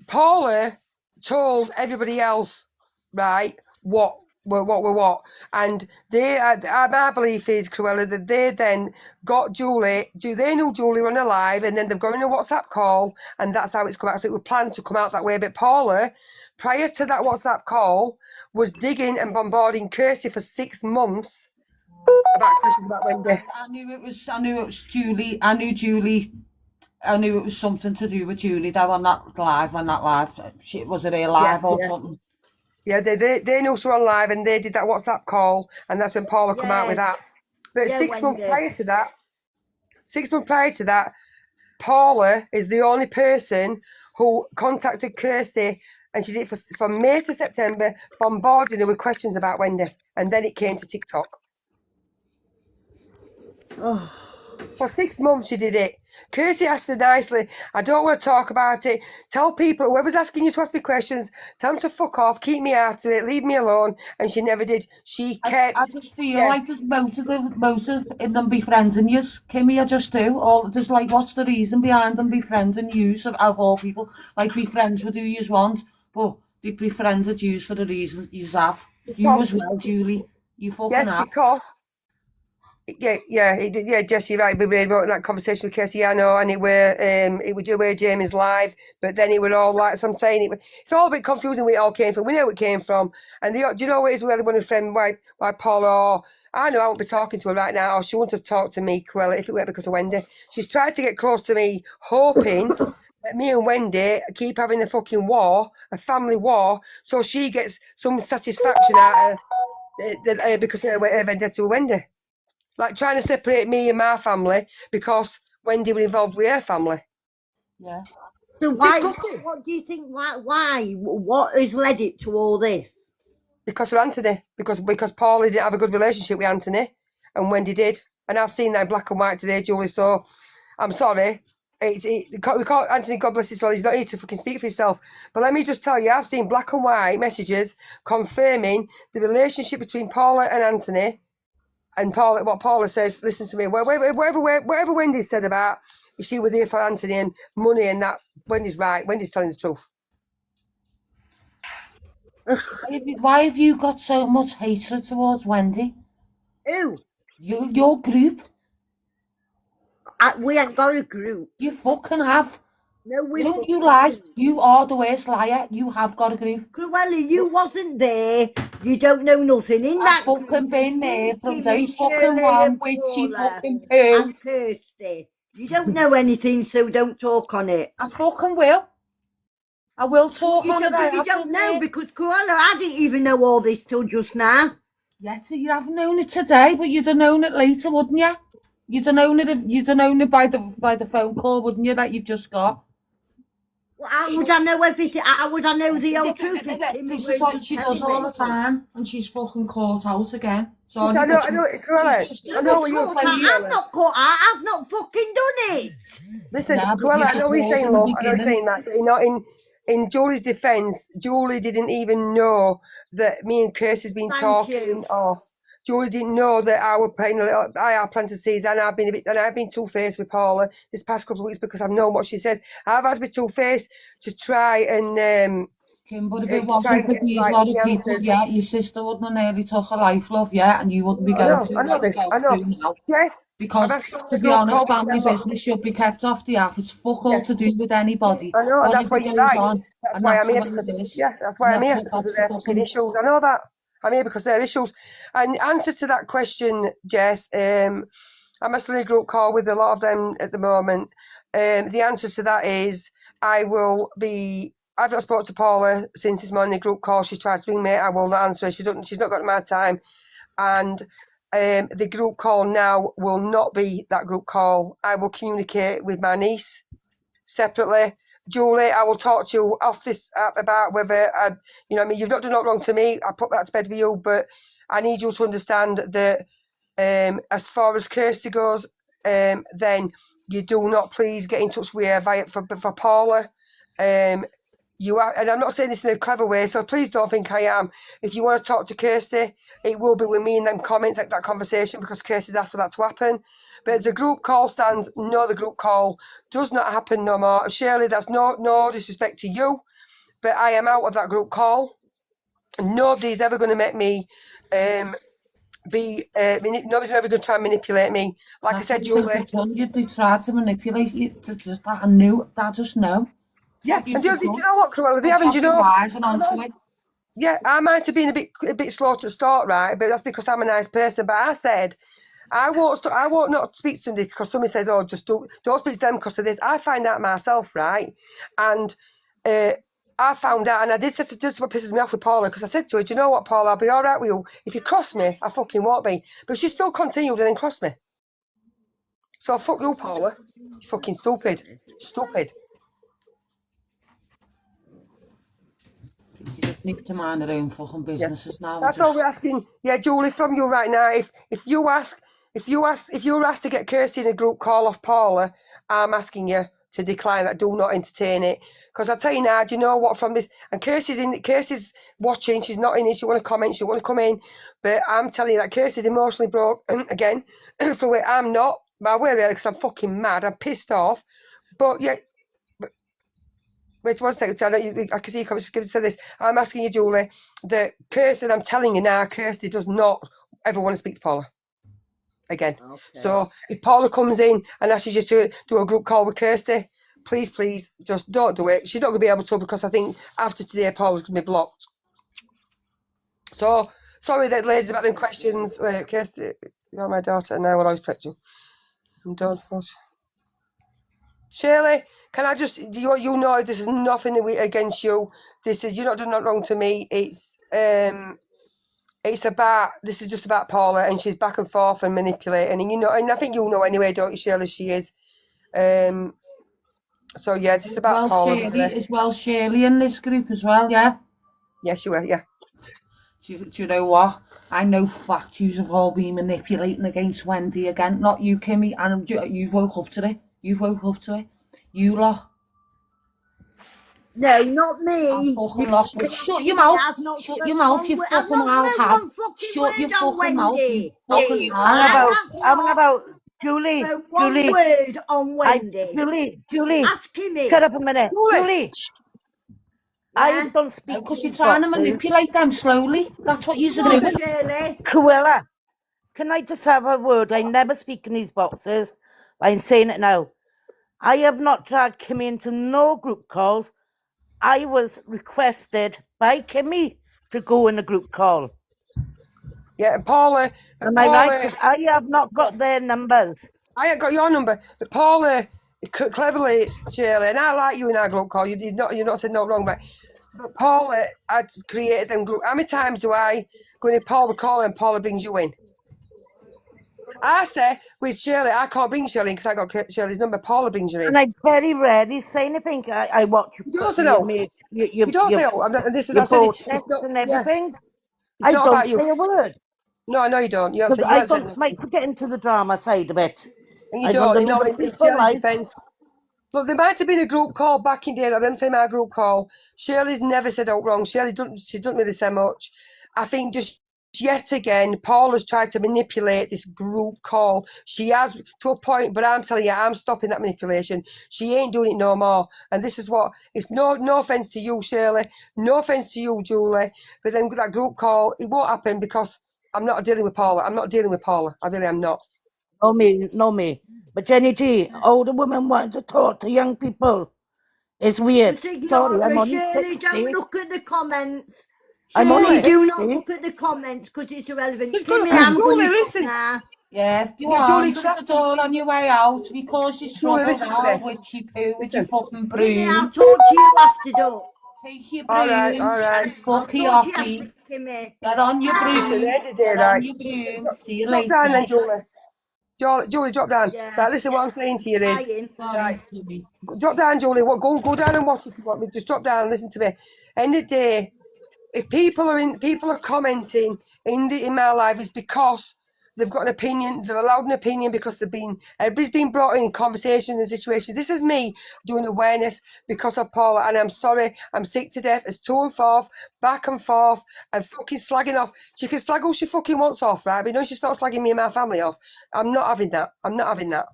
Paula told everybody else, right, what, and my belief is, Cruella, that they then got Julie. They knew Julie were on a live, and then they've got in a WhatsApp call, and that's how it's come out. So it was planned to come out that way. But Paula, prior to that WhatsApp call, was digging and bombarding Kirsty for 6 months about questions about Wendy. I knew it was Julie. I knew it was something to do with Julie though on that live. Was it a live or something? Yeah, they knew she were on live, and they did that WhatsApp call, and that's when Paula come out with that. But 6 months prior to that, Paula is the only person who contacted Kirsty, and she did it from May to September, bombarding her with questions about Wendy, and then it came to TikTok. For 6 months she did it. Kirsty asked her nicely, I don't want to talk about it. Tell people, whoever's asking you to ask me questions, tell them to fuck off, keep me out of it, leave me alone. And she never did. She kept... I just feel like there's motive in them befriending you, Kimmie, I just do. There's like, what's the reason behind them befriending you, of all people? Like, be friends with who you want, but they befriended you for the reason you have. You as well, Julie. You fucking have. Yes, because... Yeah, Jesse, right. We were in that conversation with Kirsty. Yeah, I know, and it were do where Jamie's live, but then it were all like, so I'm saying it's all a bit confusing where it all came from. We know where it came from, and do you know what it is? Where they want to friend why Paula? Or I know I won't be talking to her right now, or she wouldn't have talked to me, Cruella, if it weren't because of Wendy. She's tried to get close to me, hoping that me and Wendy keep having a fucking war, a family war, so she gets some satisfaction out of because of her vendetta with Wendy. Like trying to separate me and my family because Wendy was involved with her family. Yeah. So what do you think, why? What has led it to all this? Because of Anthony. Because Paula didn't have a good relationship with Anthony and Wendy did. And I've seen that black and white today, Julie, so I'm sorry. We call Anthony, God bless his soul, he's not here to fucking speak for himself. But let me just tell you, I've seen black and white messages confirming the relationship between Paula and Anthony And Paula, what Paula says, listen to me, whatever Wendy said about she was here for Anthony and money and that, Wendy's right. Wendy's telling the truth. Why have you got so much hatred towards Wendy? Who? Your group. We ain't got a group. You fucking have. No, we Don't you lie? You are the worst liar. You have got a group. Cruella, you wasn't there. You don't know nothing. In that I've fucking been there from day fucking Shirley one, and witchy Paula fucking poo. and Kirsty. You don't know anything, so don't talk on it. I fucking will. I will talk You on it. don't know because Cruella, I didn't even know all this till just now. Yeah, so you haven't known it today, but you'd have known it later, wouldn't you? You'd have known it by the phone call, wouldn't you, that you've just got? Well, how would I know everything? How would I know the whole truth? This is what she does all the time, and she's fucking caught out again. So I know, Cruella. I know what you're saying. I'm not caught out. I've not fucking done it. Listen, Yeah, Cruella, I know what you're saying, love. I know you're saying that. You know, in Julie's defence, Julie didn't even know that me and Kirsty's been talking. Or Julie didn't know that I were playing I have planted seeds, and I've been two-faced with Paula this past couple of weeks because I've known what she said. I've had to be two-faced to try and Kim, but if it wasn't for these lot of people, yeah, your sister wouldn't have nearly took her life, love, yeah, and you wouldn't be going through what you're going through now. Yes. Because, to be honest, family business should be kept off the app. It's fuck all to do with anybody. I know, and that's why you're right. That's why I'm here. Yeah, that's why I'm here, because of their fucking issues. I know that. I'm here because of their issues. And answer to that question, Jess, I'm still in a group call with a lot of them at the moment. The answer to that is I've not spoken to Paula since this morning group call. She tried to ring me. I will not answer. She's not got my time. And the group call now will not be that group call. I will communicate with my niece separately. Julie, I will talk to you off this app about whether, you've not done nothing wrong to me. I put that to bed with you, but I need you to understand that as far as Kirsty goes, then you do not please get in touch with her for Paula. You are, and I'm not saying this in a clever way, so please don't think I am. If you want to talk to Kirsty, it will be with me in them comments, like that conversation, because Kirsty's asked for that to happen. But as the group call stands, no, the group call does not happen no more. Shirley, that's no disrespect to you, but I am out of that group call. Nobody's ever going to make me nobody's ever going to try and manipulate me. Like I said, Julie. They tried to manipulate you to just that. I knew that. I just know. Yeah, and do you know what, Cruella? They haven't, yeah, I might have been a bit slow to start, right? But that's because I'm a nice person. But I said, I won't not speak to somebody because somebody says, oh, just don't speak to them because of this. I find out myself, right? And I found out, and I did say to just what pisses me off with Paula, because I said to her, do you know what, Paula, I'll be all right with you. If you cross me, I fucking won't be. But she still continued and then crossed me. So fuck you, Paula. You're fucking stupid. Stupid. You just need to mind their own fucking businesses now. That's all we're asking. Yeah, Julie, from you right now. If you're asked to get Kirsty in a group call off Paula, I'm asking you to decline that. Do not entertain it. Because I tell you now, do you know what? From this, and Kirsty's watching. She's not in it. She want to comment. She want to come in. But I'm telling you that Kirsty's emotionally broke again. For where I'm not. My way really, because I'm fucking mad. I'm pissed off. But yeah. Wait 1 second, I can see you coming to say this. I'm asking you, Julie, that Kirsty, and I'm telling you now, Kirsty does not ever want to speak to Paula again. Okay. So if Paula comes in and asks you to do a group call with Kirsty, please, just don't do it. She's not going to be able to, because I think after today, Paula's going to be blocked. So, sorry, ladies, about them questions. Wait, Kirsty, you're my daughter, and I will always protect you. I'm done. Shirley, can I just, you know this is nothing against you. This is, you're not doing nothing wrong to me. This is just about Paula, and she's back and forth and manipulating, and I think you know anyway, don't you, Shirley, she is. So yeah, just about Paula. Shirley in this group as well, yeah? Yes, you were, yeah. Do you know what? I know fact yous have all been manipulating against Wendy again. Not you, Kimmie, and you've woke up to it. You lot. No, not me. I'm fucking lost. Shut your mouth. Shut your mouth, you fucking owl. Shut your fucking mouth, you fucking owl. How about Julie? one Julie, word on Wendy. Julie, Ask Kimmie. shut up a minute. Julie, I don't speak. Because you're trying to manipulate them slowly. That's what you're doing. Shirley. Cruella, can I just have a word? I never speak in these boxes. I'm saying it now. I have not dragged Kimmie into no group calls. I was requested by Kimmie to go in a group call. Yeah, and Paula. Am I right? 'Cause I have not got their numbers. I ain't got your number, but Paula cleverly, Shirley, and I like you in our group call. You're not said no wrong, but Paula had created them group. How many times do I go in Paula call and Paula brings you in? I say with Shirley, I can't bring Shirley because I got Shirley's number. Paula brings you in. And I very rarely say anything. I watch you. You don't say no. You don't say no. I'm not, and this is I said it's not, and everything. It's not don't about you. say a word. No, I know you don't. You don't say. You I don't say don't like to get into the drama side of it. And you don't. You know, in Shirley's defence. But there might have been a group call back in the day. I didn't say my group call. Shirley's never said out wrong. She doesn't really say much. I think just yet again, Paula's tried to manipulate this group call. She has to a point, but I'm telling you, I'm stopping that manipulation. She ain't doing it no more. And this is what it's no offense to you, Shirley, no offense to you, Julie, but then that group call, it won't happen because I'm not dealing with Paula. I'm not dealing with Paula. I really am not. No me. But Jenny G, older women want to talk to young people. It's weird. Sorry, I'm only 60. Don't look at the comments. I'm only 60. Do not look at the comments because it's irrelevant. Julie, listen. Yes, you are. Shut the door on your way out because you're trouble now, witchy poo, with your fucking broom. I'll talk to you after dark. Take your broom. All right. Fucky off you. Get on your broom. Get on your broom. See you later. Drop down then, Julie, drop down. Yeah. Right, listen, what I'm saying to you is, right, drop down, Julie. Go down and watch if you want me. Just drop down and listen to me. End of the day, if people are commenting in my life, it's because they've got an opinion. They're allowed an opinion because everybody's been brought in conversations and situations. This is me doing awareness because of Paula, and I'm sorry, I'm sick to death. It's to and forth, back and forth, and fucking slagging off. She can slag all she fucking wants off, right? But no, she starts slagging me and my family off. I'm not having that.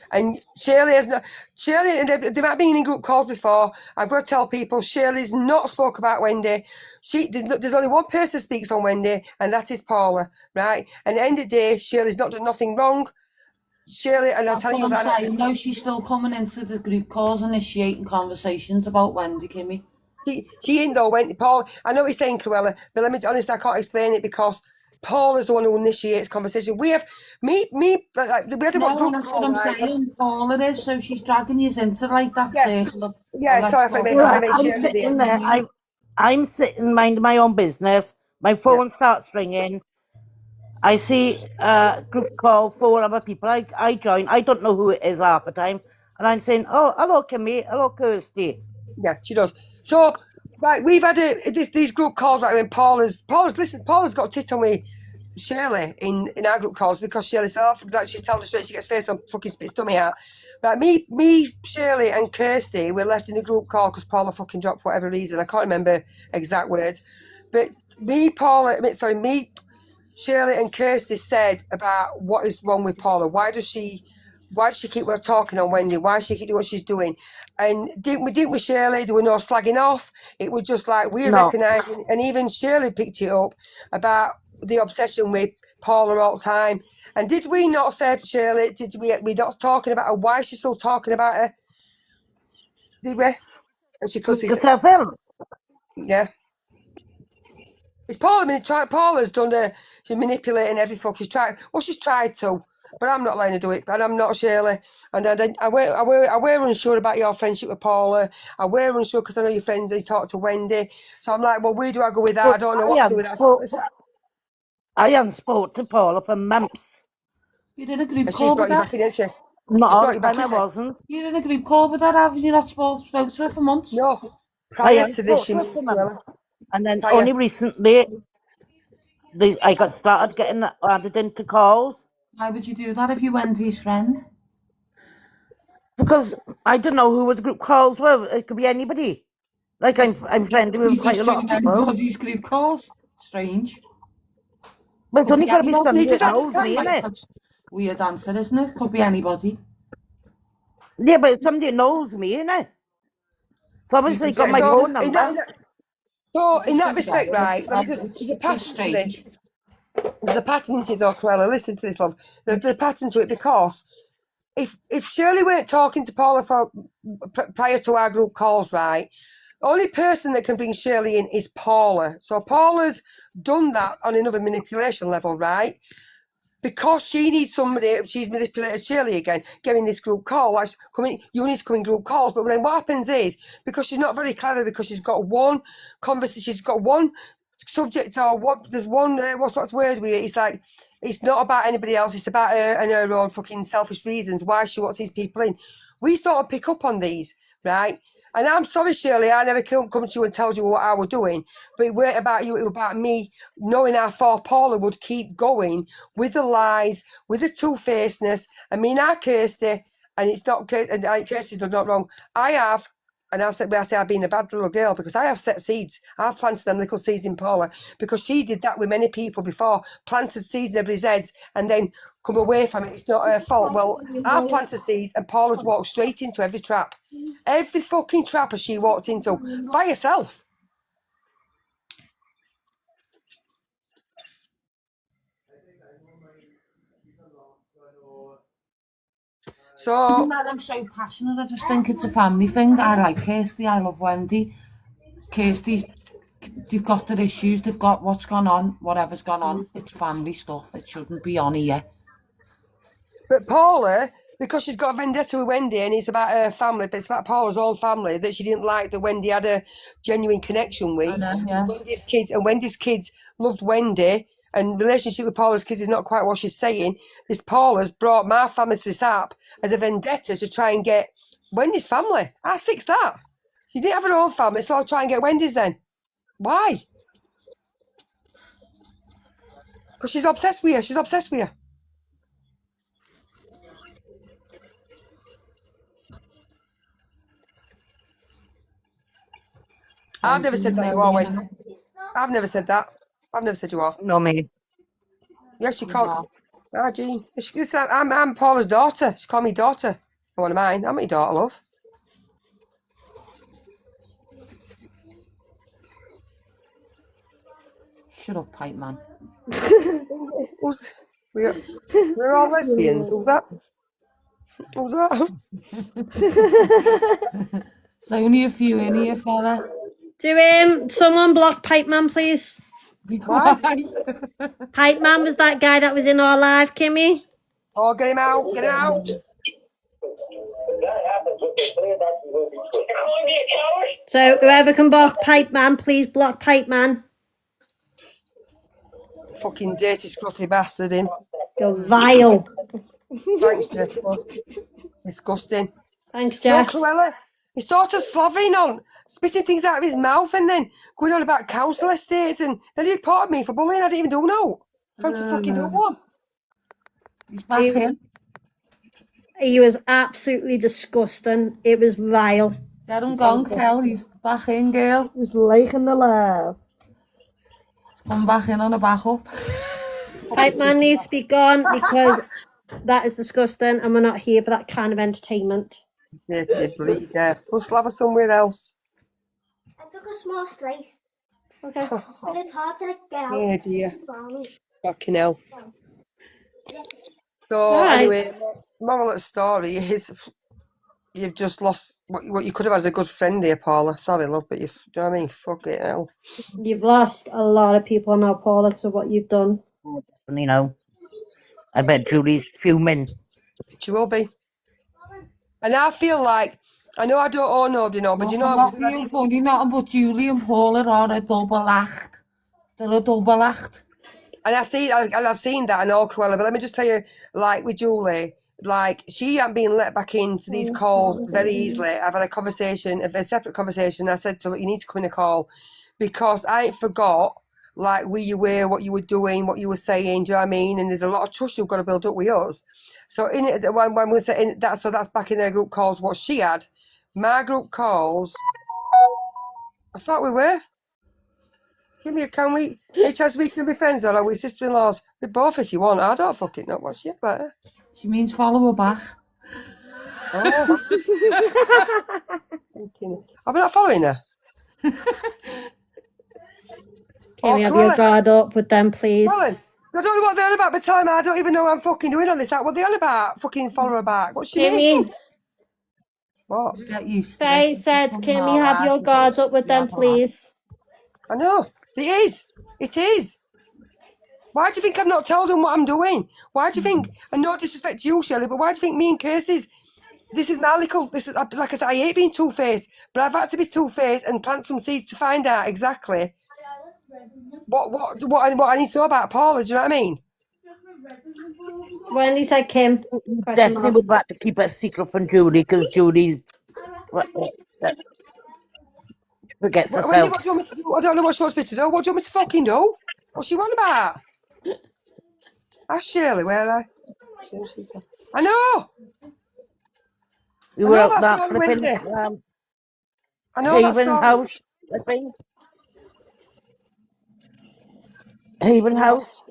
And Shirley has not. Shirley, they might have been in group calls before. I've got to tell people Shirley's not spoke about Wendy. There's only one person speaks on Wendy, and that is Paula, right? And at the end of the day, Shirley's not done nothing wrong. Shirley, and I'm telling you that. No, she's still coming into the group calls, initiating conversations about Wendy, Kimmie. She ain't though, Wendy. Paul, I know what you're saying, Cruella, but let me be honest, I can't explain it because Paul is the one who initiates conversation. We have me. Like, we had a group that's call, what I'm saying. Paul, it is. So she's dragging you into like that circle of. Yeah, sorry, I'm sitting minding my own business. My phone starts ringing. I see group call 4 other people. I join. I don't know who it is half the time, and I'm saying, "Oh, hello, Kimmie. Hello, Kirsty." Yeah, she does. So, right, we've had these group calls right when Paula's got tit on with Shirley in our group calls because Shirley herself, like she's telling the straight, she gets face on fucking spits dummy out. Right, me, Shirley and Kirsty were left in a group call because Paula fucking dropped for whatever reason. I can't remember exact words. But me, Shirley and Kirsty said about what is wrong with Paula. Why does she keep talking on Wendy? Why does she keep doing what she's doing? And didn't we, Shirley? There were no slagging off. It was just like we recognising, and even Shirley picked it up about the obsession with Paula all the time. And did we not say, Shirley, we not talking about her? Why is she still talking about her? Did we? And she cusses. Yeah. It's Paula's done she's manipulating every fuck. She's tried to, but I'm not letting her do it. And I'm not Shirley. And I were unsure about your friendship with Paula. I were unsure because I know your friends. They talk to Wendy. So I'm like, well, where do I go with that? I don't know what to do with that. I haven't spoke to Paula for months. You're in a group call with that? Back in, she? Not all the time I wasn't. You're in a group call with that, haven't you? Not spoke to her for months? No. Prior to this, and then only recently, I got started getting added into calls. Why would you do that if you're Wendy's friend? Because I don't know who the group calls were. It could be anybody. Like I'm friendly with He's quite just a lot doing of people. anybody's group calls. Strange. But it's Could only be got to be anybody. somebody Does that that knows tell me, you? innit? Weird answer, isn't it? Could be anybody. Yeah, but it's somebody that knows me, innit? So obviously got my phone number. So I in just that think respect, right? Let me that just. There's a it's just pattern to this. strange. There's a pattern to it, though, Cruella. Listen to this, love. There's a pattern to it because if Shirley weren't talking to Paula prior to our group calls, right? The only person that can bring Shirley in is Paula. So Paula's done that on another manipulation level, right? Because she needs somebody, she's manipulated Shirley again, getting this group call. Like, you need to come in group calls. But then what happens is, because she's not very clever, because she's got one conversation, she's got one subject or what, there's one, what's word with it? It's like, it's not about anybody else, it's about her and her own fucking selfish reasons why she wants these people in. We sort of pick up on these, right? And I'm sorry, Shirley, I never come to you and tell you what I was doing, but it weren't about you, it was about me knowing how far Paula would keep going with the lies, with the two-facedness. I mean, I cursed her, and it's not, and Kirsty's not wrong. I have, and I've said, I've been a bad little girl because I have set seeds. I've planted them little seeds in Paula because she did that with many people before, planted seeds in everybody's heads and then come away from it. It's not her fault. Well, I've planted seeds and Paula's walked straight into every trap. Every fucking trap has she walked into by herself. So I'm so passionate. I just think it's a family thing. I like Kirsty. I love Wendy. Kirsty, they've got their issues. They've got what's gone on, whatever's gone on. It's family stuff. It shouldn't be on here. But Paula, because she's got a vendetta with Wendy and it's about her family, but it's about Paula's own family that she didn't like that Wendy had a genuine connection with. Yeah. Wendy's kids loved Wendy, and relationship with Paula's kids is not quite what she's saying. This Paula's brought my family to this app as a vendetta to try and get Wendy's family. How sick's that? She didn't have her own family, so I'll try and get Wendy's then. Why? Because she's obsessed with her. She's obsessed with her. I've never said that you are, Wendy. I've never said that. I've never said you are. No, me. Yes, she called. Ah, Jean. I'm Paula's daughter. She called me daughter. I want mine. I'm your daughter, love. Shut up, pipe man. We're all lesbians. Who's that? Who's that? There's only a few in here, fella. Do someone block Pipe Man, please? Why? Pipe Man was that guy that was in our live, Kimmie. Oh, get him out. Get him out. So whoever can block Pipe Man, please block Pipe Man. Fucking dirty, scruffy bastard, him. You're vile. Thanks, Jess. Disgusting. Thanks, Jess. No, Cruella. He's sort of slavering on, spitting things out of his mouth and then going on about council estates, and then he reported me for bullying. I didn't even do no. Time to fucking do one. He's back in. He was absolutely disgusting. It was vile. Get him gone, Kel. He's back in, girl. He's liking the laugh. Come back in on a back up. Pipe Man needs to be gone because that is disgusting and we're not here for that kind of entertainment. Dirty bleeder. Go slava somewhere else. I took a small slice. Okay. But it's hard to get out. Yeah, dear. Fucking hell. So, Right. anyway, moral of the story is you've just lost what you could have had as a good friend here, Paula. Sorry, love, but do you know what I mean? Fuck it, hell. You've lost a lot of people now, Paula, because of what you've done. You know, I bet Julie's fuming. She will be. And I feel like, I know I don't owe nobody, no, but you know... Nothing funny, nothing but Julie and Paula are a double act. They're a double act. And I've seen that in all Cruella, but let me just tell you, like with Julie, like she hadn't been let back into these calls very easily. I've had a separate conversation. I said to her, you need to come in a call because I ain't forgot like where you were, what you were doing, what you were saying, do you know what I mean? And there's a lot of trust you've got to build up with us. So in it, when we're saying that, so that's back in their group calls, what she had. My group calls, I thought we were. Can we, any chance we can be friends, or are we sister-in-laws? We both if you want. I don't fucking know what she about her. She means follow her back. Oh. I'm not following her. Can you have your guard up with them, please? Colin, I don't know what they're on about, but tell him I don't even know what I'm fucking doing on this app. What they on about? Fucking follow her back. What's she mean? What? Get used to Faye it. said, can you have your guard up with them, please? I know. It is. It is. Why do you think I've not told them what I'm doing? Why do you think, and no disrespect to you, Shirley, but why do you think me and Casey's, this is my little, this is, like I said, I hate being two-faced, but I've had to be two-faced and plant some seeds to find out exactly what I need to know about Paula, do you know what I mean? Wendy said Kim. Definitely would like to keep it a secret from Julie, because Julie forgets herself. Wendy, what do you want me to do? I don't know what she wants me to do. What do you want me to fucking do? What's she on about? Ask Shirley, where I? I know! We I were know out that that story, flipping Wendy. I know that Haven story. House, I think. Haven House.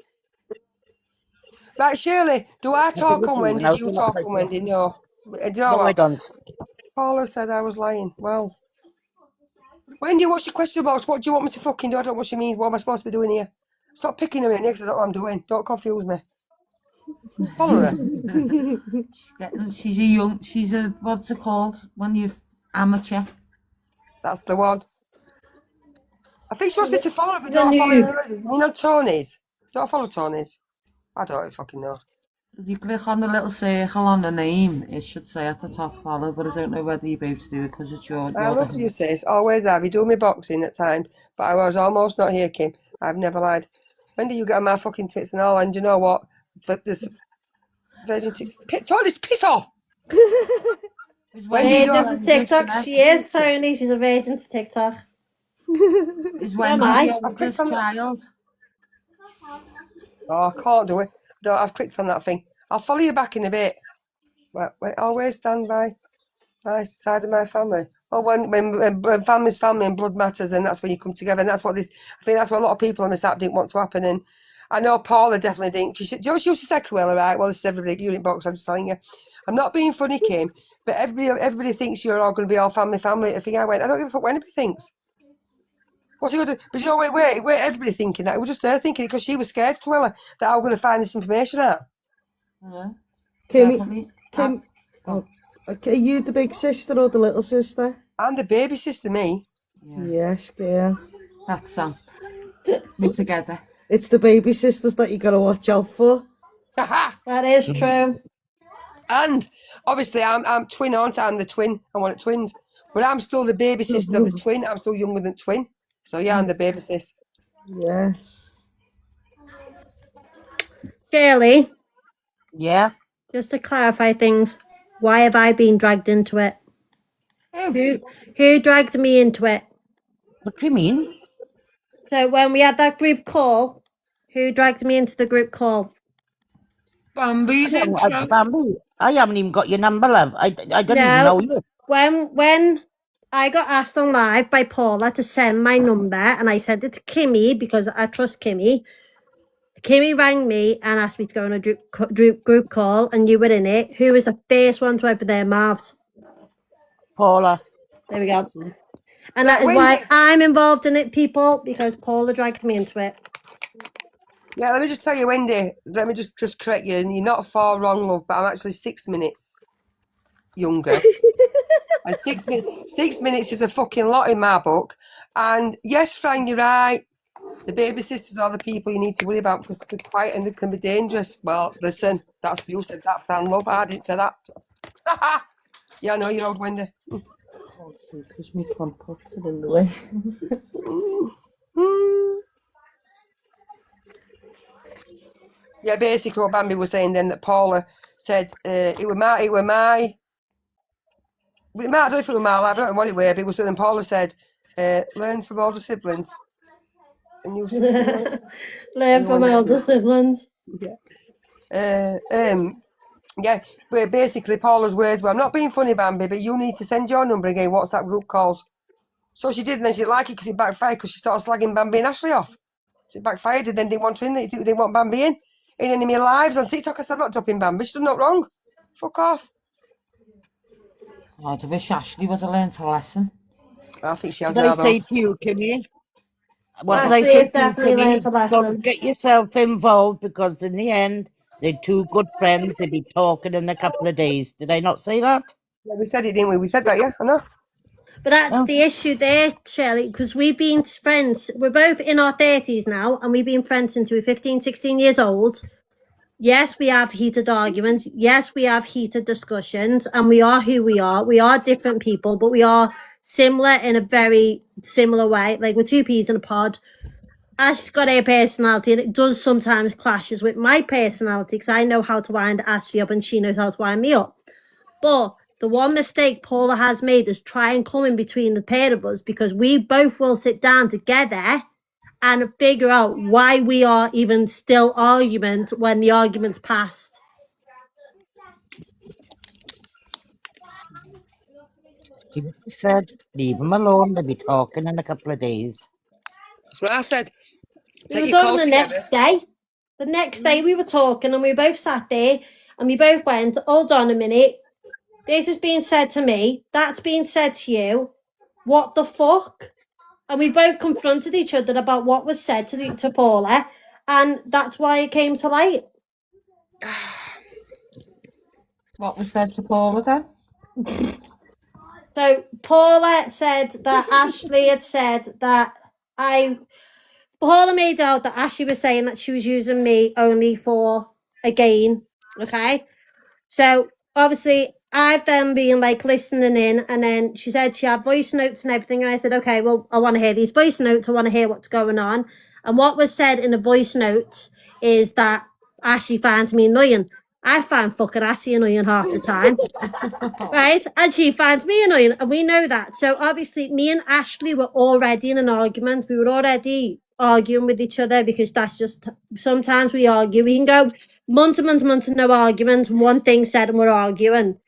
Right, Shirley, do I talk it's on Haven Wendy? House, Do you we're not talk quite on sure. Wendy? No. Do you know No, I what? don't. Paula said I was lying. Well, Wendy, what's your question box? What do you want me to fucking do? I don't know what she means. What am I supposed to be doing here? Stop picking her in because I don't know what I'm doing. Don't confuse me. Follow her. She's a, what's it called when you're amateur? That's the one. I think she wants me to follow her, but don't follow her already. You know Tony's? Don't follow Tony's. I don't fucking know. If you click on the little circle on the name, it should say at the top follow, but I don't know whether you both do it because it's your I love you, sis. Always have. You do me boxing at times, but I was almost not here, Kim. I've never lied. When do you get on my fucking tits and all? And you know what? This Virgin Chicks. Tony, piss off! Wendy, virgin to TikTok. She is, Tony. She's a virgin to TikTok. Is Wendy the oldest child? Oh, I can't do it. No, I've clicked on that thing. I'll follow you back in a bit. Wait, always stand by my side of my family. Well, when family's family and blood matters, and that's when you come together, and that's what this. I think that's what a lot of people on this app didn't want to happen. And I know Paula definitely didn't. She used to say Cruella, right? Well, this is everybody unit box. I'm just telling you. I'm not being funny, Kim, but everybody thinks you're all going to be all family. I think I went. I don't give a fuck what anybody thinks. What's he going to do? But you know, wait, everybody thinking that. It was just her thinking it because she was scared, Cruella, that I was going to find this information out. Kimmie, Kim, okay, you the big sister or the little sister? I'm the baby sister, me. Yeah. Yes, girl. That's me together. It's the baby sisters that you got to watch out for. That is true. And obviously, I'm twin, aren't I? I'm the twin. I'm one of twins. But I'm still the baby sister of the twin. I'm still younger than twin. So yeah, I'm the baby sis. Yes. Shirley. Yeah. Just to clarify things, why have I been dragged into it? Who dragged me into it? What do you mean? So when we had that group call, who dragged me into the group call? Bambi's intro. Bambi, I haven't even got your number, love. I don't even know you. When I got asked on live by Paula to send my number, and I sent it to Kimmie because I trust Kimmie. Kimmie rang me and asked me to go on a group call, and you were in it. Who was the first one to open their mouths? Paula. There we go. And that is why I'm involved in it, people, because Paula dragged me into it. Yeah, let me just tell you, Wendy, let me just correct you, and you're not far wrong, love, but I'm actually 6 minutes younger. And 6 minutes is a fucking lot in my book. And yes, Fran, you're right. The baby sisters are the people you need to worry about because they're quiet and they can be dangerous. Well, listen, that's you said that, Fran, love. I didn't say that. Yeah, I know you're old, Wendy. Can't see because my compots are in the way. Yeah, basically what Bambi was saying then, that Paula said it were my I don't know if it was my life, I don't know what it were, but it was something Paula said, learn from older siblings. And you know, learn from my older siblings. Yeah, but basically Paula's words were, I'm not being funny, Bambi, but you need to send your number again, WhatsApp group calls. So she did, and then she didn't like it because it backfired because she started slagging Bambi and Ashley off. So it backfired and then didn't want her in. They didn't want Bambi in any of my lives on TikTok. I said, I'm not dropping Bambi. She's done nothing wrong. Fuck off. I wish Ashley would have learnt a lesson. I think she has Did now, I though. say to you, Kimmie? What did Ashley I say has to you, definitely learnt a Kimmie? Don't lesson. get yourself involved because in the end, they're two good friends. They'll be talking in a couple of days. Did I not say that? Yeah, we said it, didn't we? We said that, yeah, I know. But that's the issue there, Shirley, because we've been friends. We're both in our 30s now, and we've been friends since we were 15, 16 years old. Yes, we have heated arguments. Yes, we have heated discussions, and we are who we are. We are different people, but we are similar in a very similar way. Like, we're two peas in a pod. Ash's got her personality, and it does sometimes clashes with my personality because I know how to wind Ashley up and she knows how to wind me up. But the one mistake Paula has made is try and come in between the pair of us, because we both will sit down together and figure out why we are even still arguing when the argument's passed. She said, leave them alone. They'll be talking in a couple of days. That's what I said. We Take were your talking call the together. next day. The next day we were talking and we both sat there and we both went, hold on a minute. This is being said to me. That's being said to you. What the fuck? And we both confronted each other about what was said to Paula, and that's why it came to light. What was said to Paula then? So Paula said that Ashley had said that Paula made out that Ashley was saying that she was using me only for a gain. Okay. So obviously I've then been like listening in, and then she said she had voice notes and everything, and I said, okay, well, I want to hear these voice notes. I want to hear what's going on. And what was said in the voice notes is that Ashley finds me annoying. I find fucking Ashley annoying half the time. Right? And she finds me annoying, and we know that. So obviously me and Ashley were already in an argument. We were already arguing with each other because that's just, sometimes we argue. We can go months and months and months of no argument, one thing said and we're arguing.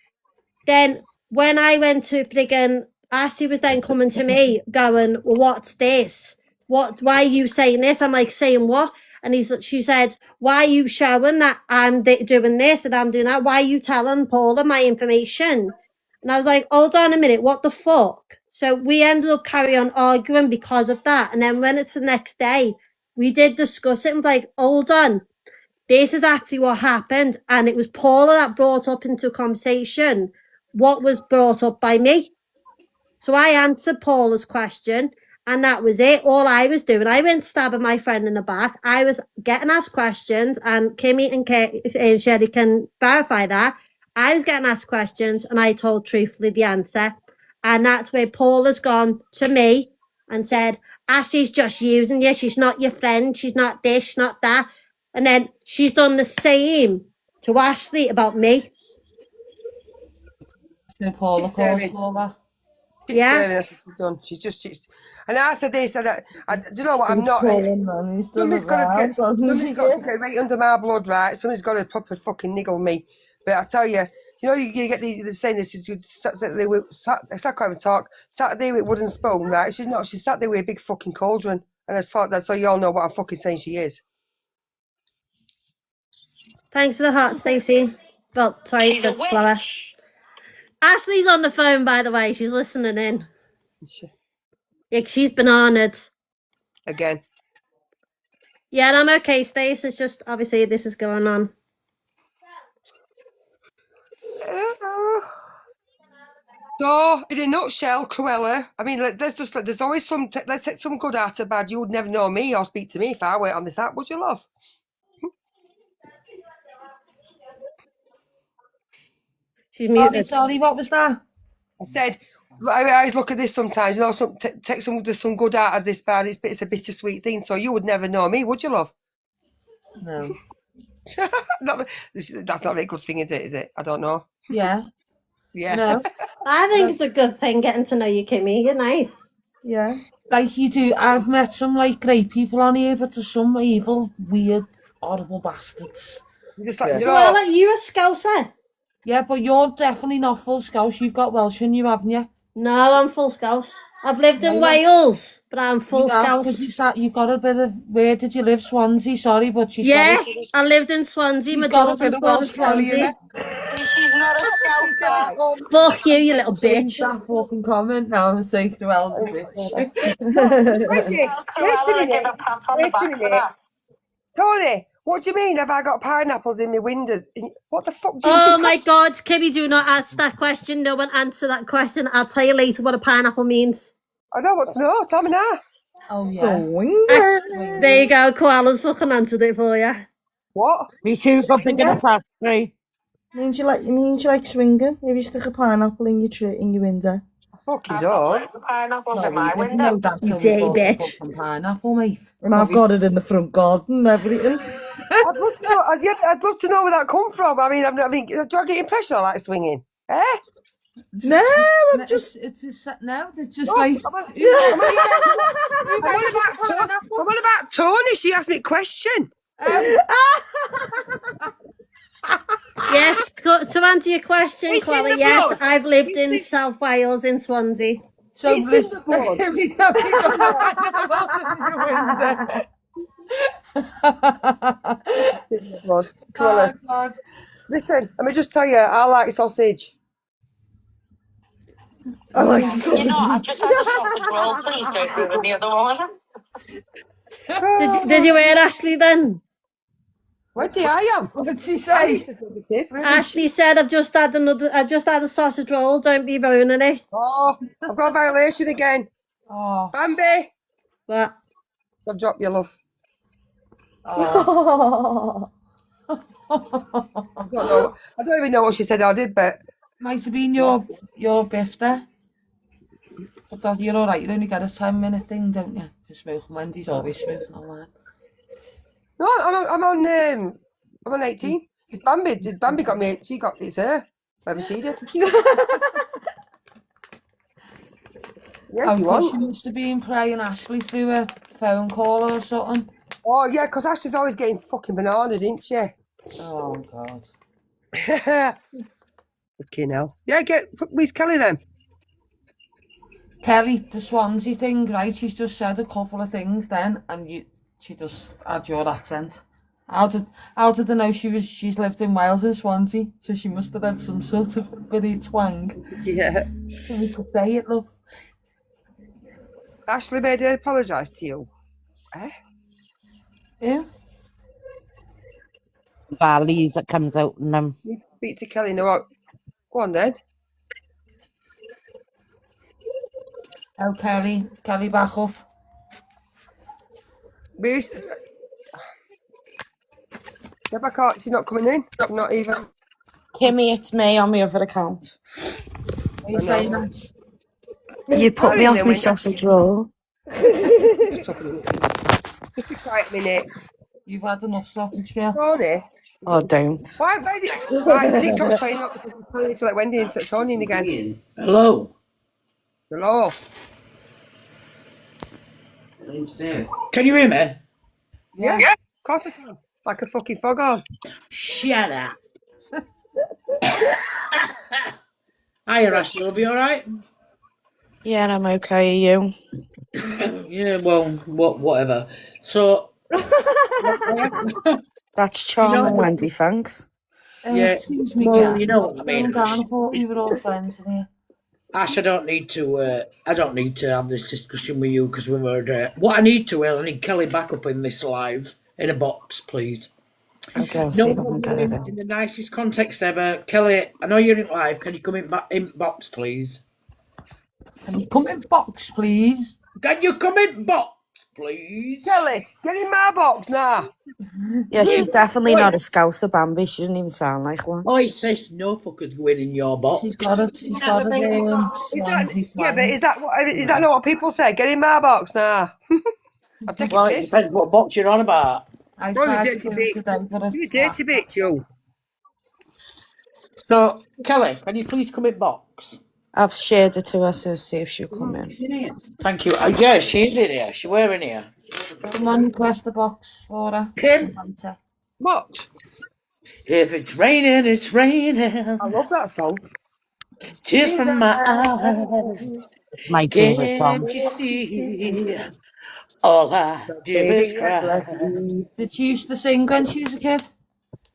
Then when I went to friggin', Ashley was then coming to me going, well, what's this? Why are you saying this? I'm like, saying what? And she said, why are you showing that I'm doing this and I'm doing that? Why are you telling Paula my information? And I was like, hold on a minute, what the fuck? So we ended up carrying on arguing because of that. And then when it's the next day, we did discuss it and was like, hold on, this is actually what happened. And it was Paula that brought up into conversation what was brought up by me. So I answered Paula's question, and that was it. All I was doing, I went stabbing my friend in the back. I was getting asked questions, and Kimmie and Sherry can verify that. I was getting asked questions, and I told truthfully the answer. And that's where Paula's gone to me and said, Ashley's just using you. She's not your friend. She's not this, she's not that. And then she's done the same to Ashley about me. So Paula calls Paula. Yeah, that's what she's done. She's and I said this, and I do you know what? I'm not. Somebody's got to get right under my blood, right? Somebody's got to proper fucking niggle me. But I tell you, you know, you get the saying this. I can't even talk. Sat there with wooden spoon, right? She's not. She sat there with a big fucking cauldron, and that's so you all know what I'm fucking saying. She is. Thanks for the heart, Stacey. Well, sorry, the flower. Ashley's on the phone, by the way. She's listening in. Yeah, she's bananaed. Again. Yeah, and I'm okay, Stace. It's just, obviously, this is going on. So, in a nutshell, Cruella, I mean, there's always let's take some good out of bad. You would never know me or speak to me if I went on this app, would you, love? She's muted. Sorry, what was that? I said, I always look at this sometimes, you know, take some good out of this bad. It's a bittersweet thing. So you would never know me, would you, love? No. That's not a very good thing, is it? Is it? I don't know. Yeah. Yeah. No. I think it's a good thing getting to know you, Kimmie. You're nice. Yeah. Like you do. I've met some like great people on here, but there's some evil, weird, horrible bastards. You just like, Yeah. do you know Well, what? you a Scouser? Yeah, but you're definitely not full Scouse. You've got Welsh in you, haven't you? No, I'm full Scouse. I've lived in No. Wales, but I'm You full have, 'cause Scouse. you got a bit of. Where did you live? Swansea. Sorry, but she's Yeah, got a bit of. I lived in Swansea. She's My got a daughter's bit of born in Welsh Kelly in Swansea. it. She's not a scouser. Fuck you, you little Change bitch. that fucking comment now and say Cruella's a bitch. Wendy, Tell wait a Cruella to give minute. a pat on the Wait a back for minute. that. Tony, what do you mean? Have I got pineapples in my windows? What the fuck do you Oh mean? my God, Kimmie, do not ask that question. No one answer that question. I'll tell you later what a pineapple means. I don't want to know. Tell me now. Oh yeah. Swinger. There you go, Koala's fucking answered it for you. What? Me too, got to get a factory. Means you like swinging. If you stick a pineapple in your window. Fuck you I've got don't. loads of pineapples No, in we my didn't know window. that You till we dirty bought the bitch. fucking pineapple, mate. And I've got it in the front garden and everything. I'd love to know. I'd love to know where that come from. I mean, do I get the impression I like swinging? Eh? No, I'm just. It's just Oh, like. I'm on about Tony. She asked me a question. Yes, to answer your question, It's in Koala, the yes, blood. I've lived It's in South Wales in Swansea. So It's in the blood. It's in the blood. Cruella. Oh, God. Listen, let me just tell you, I like sausage. I like You know, I've just had a sausage roll. Please don't ruin the other one. Did you hear Ashley then? Wendy, I am. What did she say? Ashley said, "I've just had a sausage roll. Don't be ruining it." Oh, I've got a violation again. Oh, Bambi, What? I've dropped your love. oh. I don't even know what she said I did, but Might have been your birthday. But you're all right. You only get a 10-minute thing, don't you? For smoking. Wendy's always smoking online. no, I'm on 18. It's Bambi got me. She got it's her. Whatever she did. Yeah, if you want. She must have been playing Ashley through a phone call or something. Oh yeah, because Ashley's always getting fucking banana, didn't she? Oh God. Fucking hell. Yeah, where's Kelly then? Kelly, the Swansea thing, right? She's just said a couple of things then, and she just had your accent. How did I know she's lived in Wales and Swansea? So she must have had some sort of bitty twang. Yeah. So we could say it, love. Ashley made her apologise to you. Eh? Yeah. Valleys that comes out in them. You need to speak to Kelly. No, what? Go on then. Oh, Kelly, back up. Where's... Yeah, back out. She's not coming in. Not even. Kimmie, it's me on my other account. Are you saying that? You put me off my sausage roll. Just be quiet a minute. You've had enough sausage, girl. Tony. Oh, don't. Why right, TikTok's playing up because it's telling me to let Wendy into Tony in again. Hello. Hello. Can you hear me? Yeah. Of course I can. Like a fucking foghorn. Shut up. Hiya, Ashley. Love you all right? Yeah, I'm okay. Are you? Yeah, well, whatever. So, That's charming, You know- Wendy. Thanks. Yeah, Excuse me, well, girl. you know what I mean. Down, I thought we were all friends in here. Ash, I don't need to have this discussion with you because we were. What I need I need Kelly back up in this live in a box, please. Okay, I'll No, see if I can get it in. in the nicest context ever, Kelly. I know you're in live. Can you come in box, please? Can you come in box, please? Can you come in box, please? Kelly, get in my box now. Yeah, she's definitely not a Scouser, Bambi. She doesn't even sound like one. Oh, sis, no fuckers going in your box. She's got it. Is that not what people say? Get in my box now. I'm taking Well, it this. depends what box you're on about. I You're a tried dirty to do bitch. it today, but You're a dirty bitch, you. So, Kelly, can you please come in box? I've shared it to her, so see if she'll come in. Thank you. Yeah, she is in here. She were in here. Come on, request the box for her. Kim? What? If it's raining, it's raining. I love that song. Tears from my eyes. My favourite song. Can't you see? All I do is cry. Did she used to sing when she was a kid?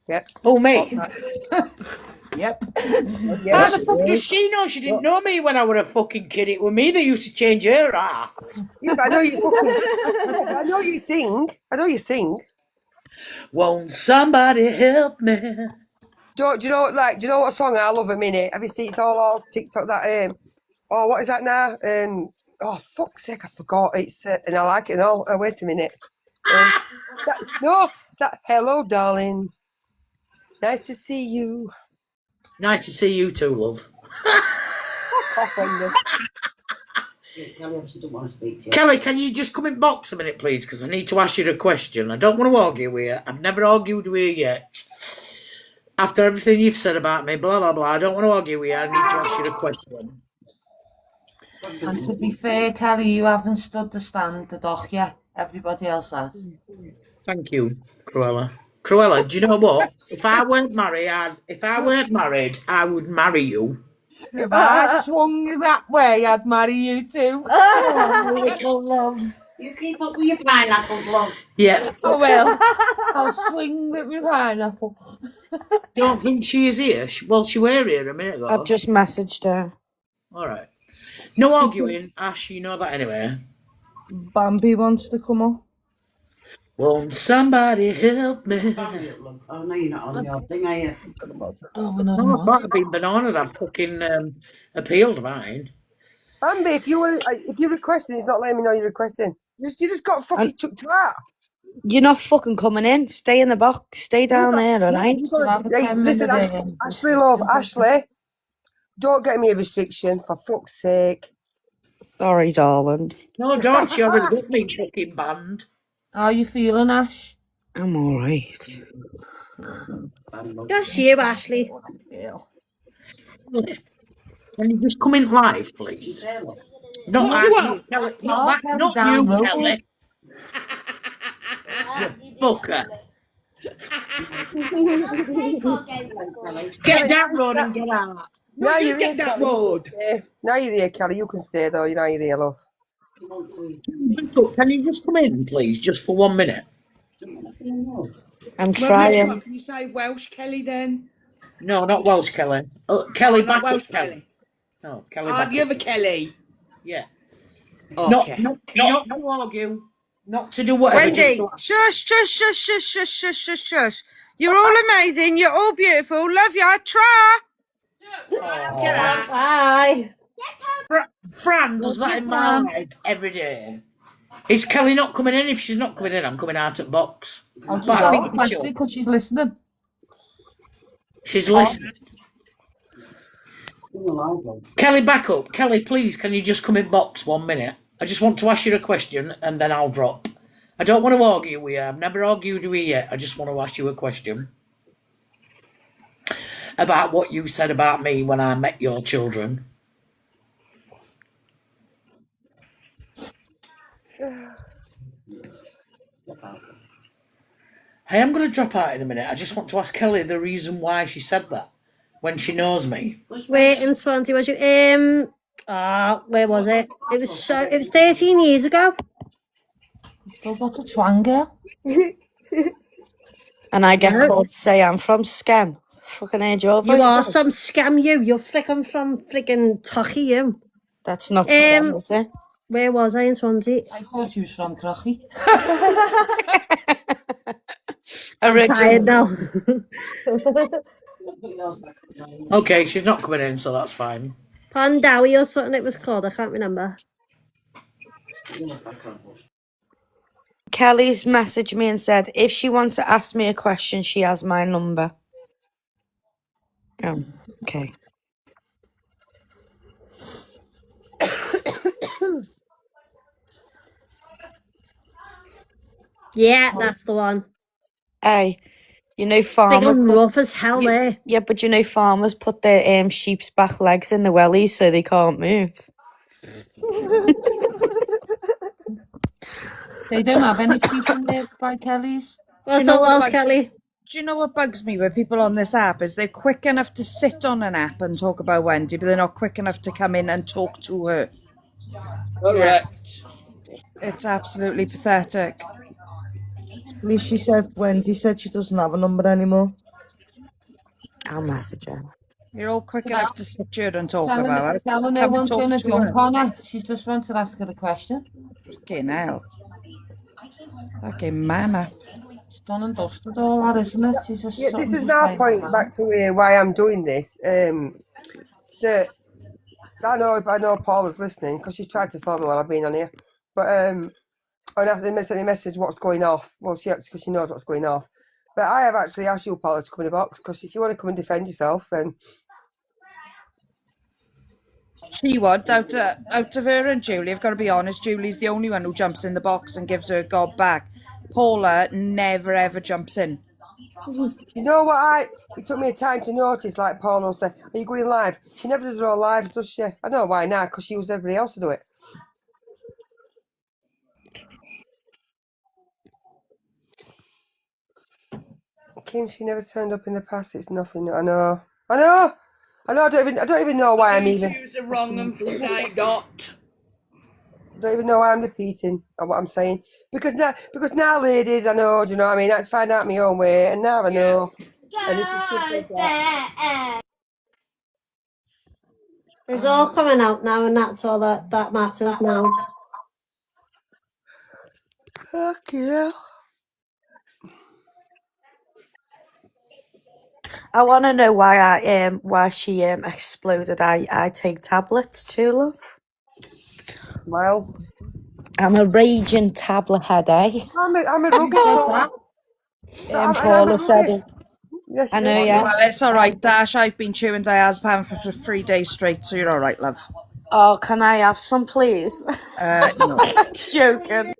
Yep. Oh, me? Yep. How the fuck does she know? She didn't know me when I was a fucking kid. It was me that used to change her ass. Yeah, but I know you fucking. I know you sing. I know you sing. Won't somebody help me? Do you know what song I love a minute? Have you seen it's all TikTok that oh, what is that now? Oh, fuck's sake, I forgot. It's and I like it now. Wait a minute. Hello, darling. Nice to see you. Nice to see you too, love. Fuck off, Wendy. Kelly obviously don't want to speak to you. Kelly, can you just come in box a minute, please? Because I need to ask you a question. I don't want to argue with you. I've never argued with you yet. After everything you've said about me, blah, blah, blah, I don't want to argue with you. I need to ask you a question. And to be fair, Kelly, you haven't stood the stand, the dock yet. Everybody else has. Thank you, Cruella. Cruella, do you know what? If I weren't married, I would marry you. If I swung that way, I'd marry you too. Oh, little love. You keep up with your pineapples, love. Yeah. Oh well. I'll swing with my pineapple. Don't think she is here. Well, she were here a minute ago. I've just messaged her. All right. No arguing, Ash. You know that anyway. Bambi wants to come up. Won't somebody help me? Oh, no, you're not on your thing, are you? Oh, we're not No, on. I've got been banana. I've fucking appealed mine. Bambi, if you're requesting, it's not letting me know you're requesting. You just got fucking chucked to that. You're not fucking coming in. Stay in the box. Stay down there, alright? Listen, Ashley, love, Ashley, don't get me a restriction, for fuck's sake. Sorry, darling. No, don't. You already got me fucking banned. How are you feeling, Ash? I'm alright. Just you, Ashley. Can you just come in live, please? Not you, Kelly. Not you, Kelly. Fucker. Get that road and get out. Now you you're get here, that Kelly. road. Now you're here, Kelly. You can stay though. Now you're here, love. Can you just come in, please, just for 1 minute? I'm trying. Can you say Welsh Kelly then? No, not Welsh Kelly. Kelly not back Welsh up, Kelly. No, Kelly back The up. other Kelly. Yeah. Okay. Not to argue. Not to do whatever. Wendy, shush. You're all amazing. You're all beautiful. Love ya. Try. Bye. Fran does that in my life every day. Is Kelly not coming in? If she's not coming in, I'm coming out at box. I'll just But I ask think the we question should. because she's listening. She's listening. Kelly, back up. Kelly, please, can you just come in box 1 minute? I just want to ask you a question and then I'll drop. I don't want to argue with you. I've never argued with you yet. I just want to ask you a question about what you said about me when I met your children. Hey, I'm going to drop out in a minute. I just want to ask Kelly the reason why she said that when she knows me. Wait, in Swansea, was you? Where was it? It was 13 years ago. You still got the twang, girl. And I get called to say I'm from Scam. Fucking age your voice. You are some scam, you. You're freaking from freaking Tucky, you. That's not Scam, is it? Where was I in Swansea? I thought you was from Crocky. I'm tired now. Okay, she's not coming in, so that's fine. Pandawi or something it was called. I can't remember. Kelly's messaged me and said if she wants to ask me a question, she has my number. Oh, okay. Yeah, that's the one. Hey, You know, farmers rough as hell there. Yeah, but you know, farmers put their sheep's back legs in the wellies so they can't move. They don't have any sheep in there by Kelly's. What's up, Welsh Kelly? Do you know what bugs me with people on this app is they're quick enough to sit on an app and talk about Wendy, but they're not quick enough to come in and talk to her. Correct. It's absolutely pathetic. At least Wendy said she doesn't have a number anymore. I'll message her. You're all quick enough to sit here and talk Telling about it. her no one's going to jump on her. She's just wanted to ask her a question. Fucking hell. Fucking manner. It's done and dusted all that, isn't it? She's just this is now point back to why I'm doing this. That I know Paul was listening because she's tried to phone me while I've been on here. But and after they sent me a message what's going off. Well, because she knows what's going off. But I have actually asked you, Paula, to come in the box because if you want to come and defend yourself, then She would. Out of her and Julie, I've got to be honest, Julie's the only one who jumps in the box and gives her gob back. Paula never ever jumps in. You know what? It took me a time to notice, like Paul will say, are you going live? She never does her own lives, does she? I know why now, because she uses everybody else to do it. Kim, she never turned up in the past. It's nothing. I know. I don't even know why I'm even. Choose a wrong and night dot. Don't even know why I'm repeating what I'm saying because now, ladies, I know. Do you know what I mean? I had to find out my own way, and now I know. And this is simple as that. It's all coming out now, and that's all that matters now. Okay. I want to know why she exploded. I take tablets too, love. Well, I'm a raging tablet head, eh? I'm a rugged Paula said it. Yes, I know, yeah. Well, it's all right, Dash. I've been chewing diazepam for 3 days straight, so you're all right, love. Oh, can I have some, please? No. Joking.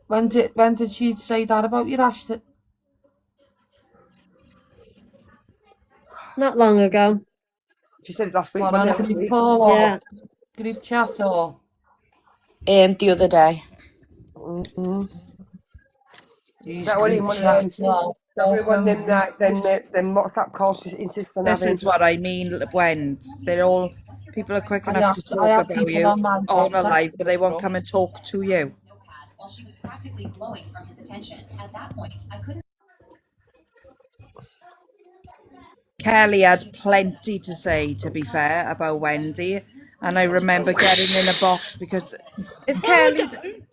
When did she say that about you, Ashton? Not long ago. She said it last week. What, on a group call or group chat or? The other day. That one in one of them WhatsApp calls she insists on This having. is what I mean, Wen. People are quick enough to talk about you all their life, but they won't come and talk to you. While she was practically glowing from his attention. At that point, I couldn't. Kelly had plenty to say, to be fair, about Wendy, and I remember getting in a box because it's Kelly.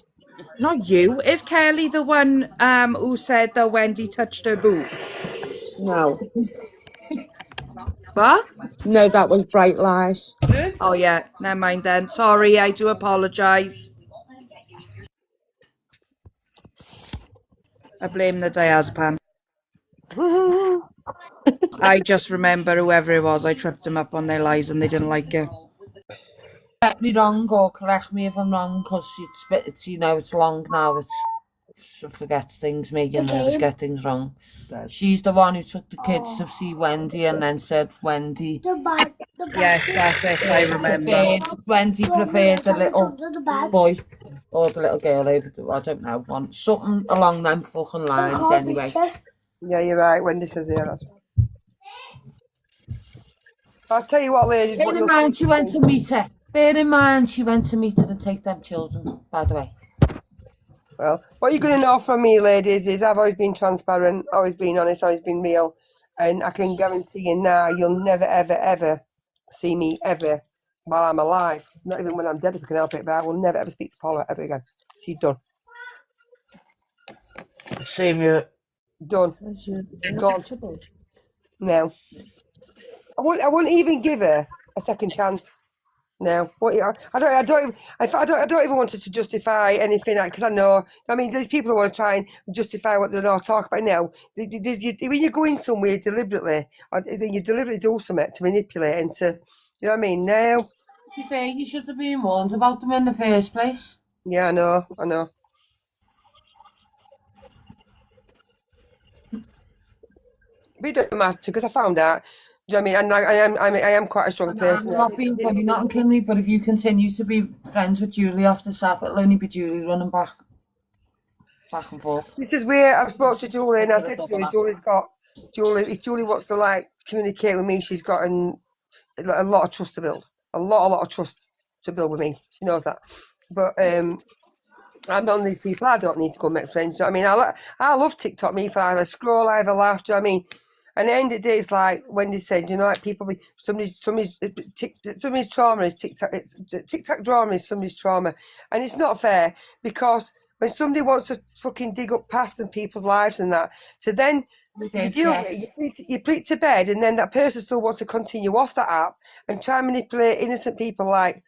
Not you. Is Kelly the one who said that Wendy touched her boob? No. What? No, that was Bright Lies. Oh yeah, never mind then. Sorry, I do apologise. I blame the diazepam. I just remember whoever it was, I tripped them up on their lies and they didn't like it. Get me wrong or correct me if I'm wrong, because it's it's long now. She forgets things, me, and always get things wrong. She's the one who took the kids to see Wendy and then said Wendy. Yes, that's it. I remember. Wendy preferred the little boy or the little girl over. I don't know, something along them fucking lines anyway. Yeah, you're right. Wendy says that's. I'll tell you what, ladies. Bear in mind she went to meet her. Bear in mind she went to meet her and take them children, by the way. Well, what you're going to know from me, ladies, is I've always been transparent, always been honest, always been real. And I can guarantee you now, you'll never, ever, ever see me ever while I'm alive. Not even when I'm dead if I can help it, but I will never, ever speak to Paula ever again. She's done. Same here. Done. Gone. No. I wouldn't even give her a second chance. No, I don't even want to justify anything because I know. I mean, there's people who want to try and justify what they're not talking about now. When you're going somewhere deliberately, or you deliberately do something to manipulate and to, you know what I mean? Now, To be fair, you should have been warned about them in the first place. Yeah, I know. But it don't matter because I found out. Do you know what I mean? And I am quite a strong I'm person. not being funny, not Kimmie, but if you continue to be friends with Julie off this app, it'll only be Julie running back and forth. This is where I've spoke to Julie and I said to her, if Julie wants to like communicate with me, she's got a lot of trust to build. A lot of trust to build with me. She knows that. But I'm not one of these people. I don't need to go make friends. Do you know what I mean? I love TikTok. Me, if I have a scroll, I have a laugh. Do you know what I mean? And at the end of the day, it's like Wendy said, you know, like people, somebody's trauma is TikTok drama is somebody's trauma, and it's not fair because when somebody wants to fucking dig up past in people's lives and that, so then you deal with it, you put it to bed, and then that person still wants to continue off that app and try and manipulate innocent people like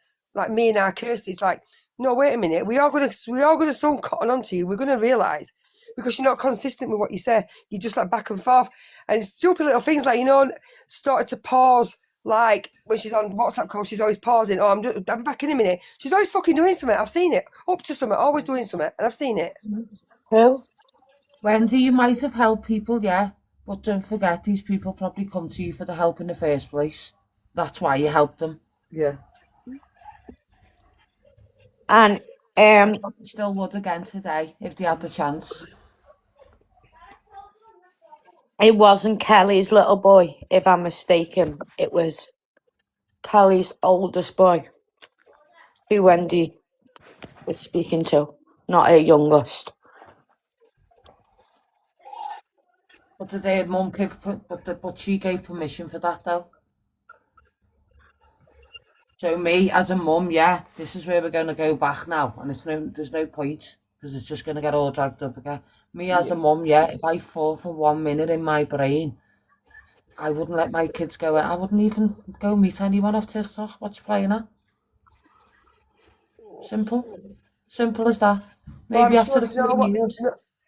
me and our Kirsty. It's like, no, wait a minute, we are gonna sew cotton onto you. We're gonna realise because you're not consistent with what you say. You just like back and forth. And stupid little things like, you know, started to pause, like when she's on WhatsApp call, she's always pausing. Oh, I'm back in a minute. She's always fucking doing something. I've seen it. Up to something, always doing something. And I've seen it. Who? Wendy, you might have helped people, yeah, but don't forget these people probably come to you for the help in the first place. That's why you helped them. Yeah. And still would again today if they had the chance. It wasn't Kelly's little boy, if I'm mistaken. It was Kelly's oldest boy who Wendy was speaking to, not her youngest. But did her mum give? But she gave permission for that though. So me as a mum, yeah, this is where we're going to go back now, and there's no point because it's just going to get all dragged up again. Me as a mum, yeah, if I fall for 1 minute in my brain, I wouldn't let my kids go out. I wouldn't even go meet anyone off TikTok. What you playing at? Simple as that. Maybe Well, after a few years.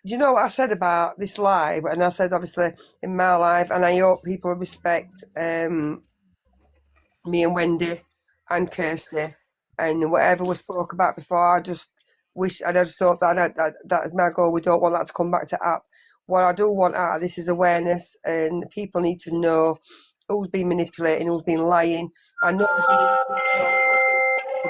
Do you know what I said about this live? And I said obviously in my life, and I hope people respect me and Wendy and Kirsty and whatever we spoke about before. I just wish, and I just thought that is my goal. We don't want that to come back to app. What I do want out of this is awareness, and people need to know who's been manipulating, who's been lying. I know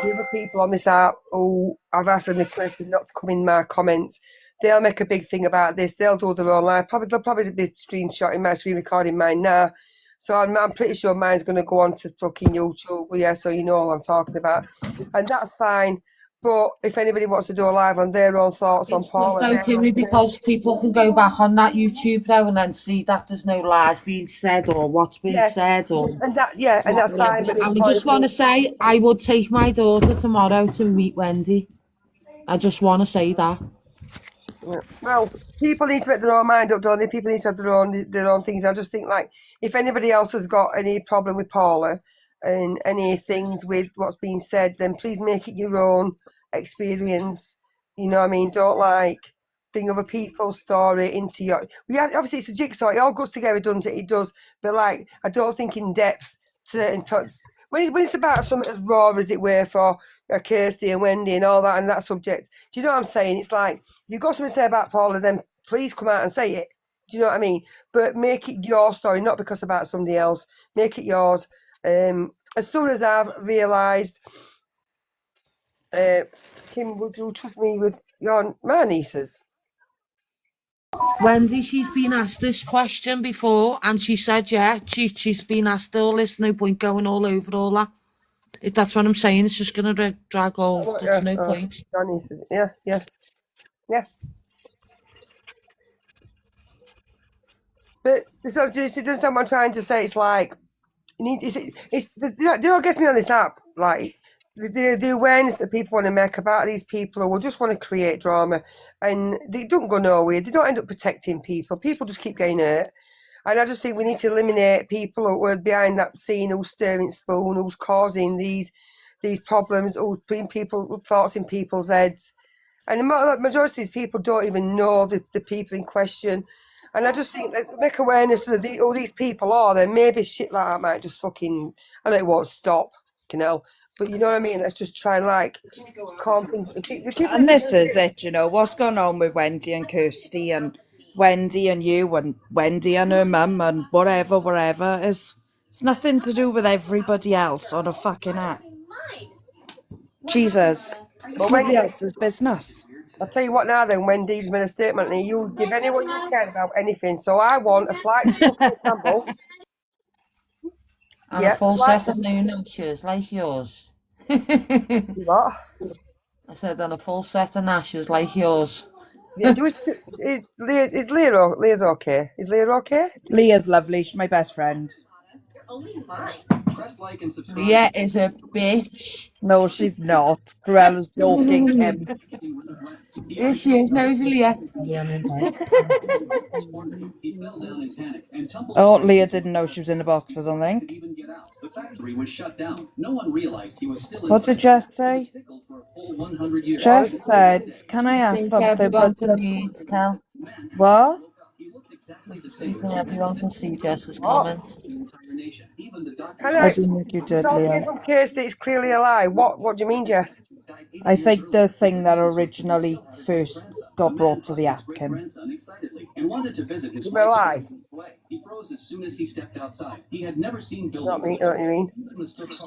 the other people on this app who I've asked and requested not to come in my comments. They'll make a big thing about this. They'll do their own live. They'll probably be screenshotting my screen recording mine now. So I'm pretty sure mine's going to go on to fucking YouTube, yeah, so you know what I'm talking about. And that's fine. But if anybody wants to do a live on their own thoughts on Paula... It's okay because people can go back on that YouTube though and then see that there's no lies being said or what's been said. And that's fine. But I just want to say, I would take my daughter tomorrow to meet Wendy. I just want to say that. Well, people need to make their own mind up, don't they? People need to have their own things. I just think, like, if anybody else has got any problem with Paula and any things with what's being said, then please make it your own experience. You know what I mean? Don't, like, bring other people's story into your... Obviously, it's a jigsaw. It all goes together, doesn't it? It does. But, like, I don't think in depth certain... When it's about something as raw as it were for Kirsty and Wendy and all that and that subject, do you know what I'm saying? It's like, if you've got something to say about Paula, then please come out and say it. Do you know what I mean? But make it your story, not because about somebody else. Make it yours. As soon as I've realised, Kim, would you trust me with my nieces? Wendy, she's been asked this question before and she said, yeah, she's been asked all this, no point going all over all that. That's what I'm saying, it's just going to drag all, there's no point. My nieces, yeah. But it doesn't sound what I'm trying to say. It's like, they all get me on this app, like, the awareness that people want to make about these people who will just want to create drama, and they don't go nowhere. They don't end up protecting people. People just keep getting hurt. And I just think we need to eliminate people who are behind that scene, who's stirring spoon, who's causing these problems, who's putting thoughts in people's heads. And the majority of these people don't even know the people in question. And I just think that make awareness that all these people are, then maybe shit like that might just fucking, I know it won't stop, you know. But you know what I mean? Let's just try and, like, calm things. And this is it, you know, what's going on with Wendy and Kirsty and Wendy and you and Wendy and her mum and whatever. It's nothing to do with everybody else on a fucking app. Jesus. It's But nobody Wendy, else's business. I'll tell you what now then, Wendy's made a statement and you give anyone you can about anything. So I want a flight to fucking Istanbul. And a full set of new lashes like yours. What? I said, and a full set of lashes like yours. Yeah, is Leah's okay? Is Leah okay? Leah's lovely. She's my best friend. Leah is a bitch. No, she's not. Cruella's joking, Kim. Yes, she is. No, it's Leah. Oh, Leah didn't know she was in the box, I don't think. What did Jess say? Jess said, can I ask something about the... What? You can everyone can see Jess's comment. I didn't think you did, Leah. From Kirsty, it's clearly a lie. What do you mean, Jess? I think the thing that originally first got brought to the app, Kim. Is it a lie? Not me, what you mean?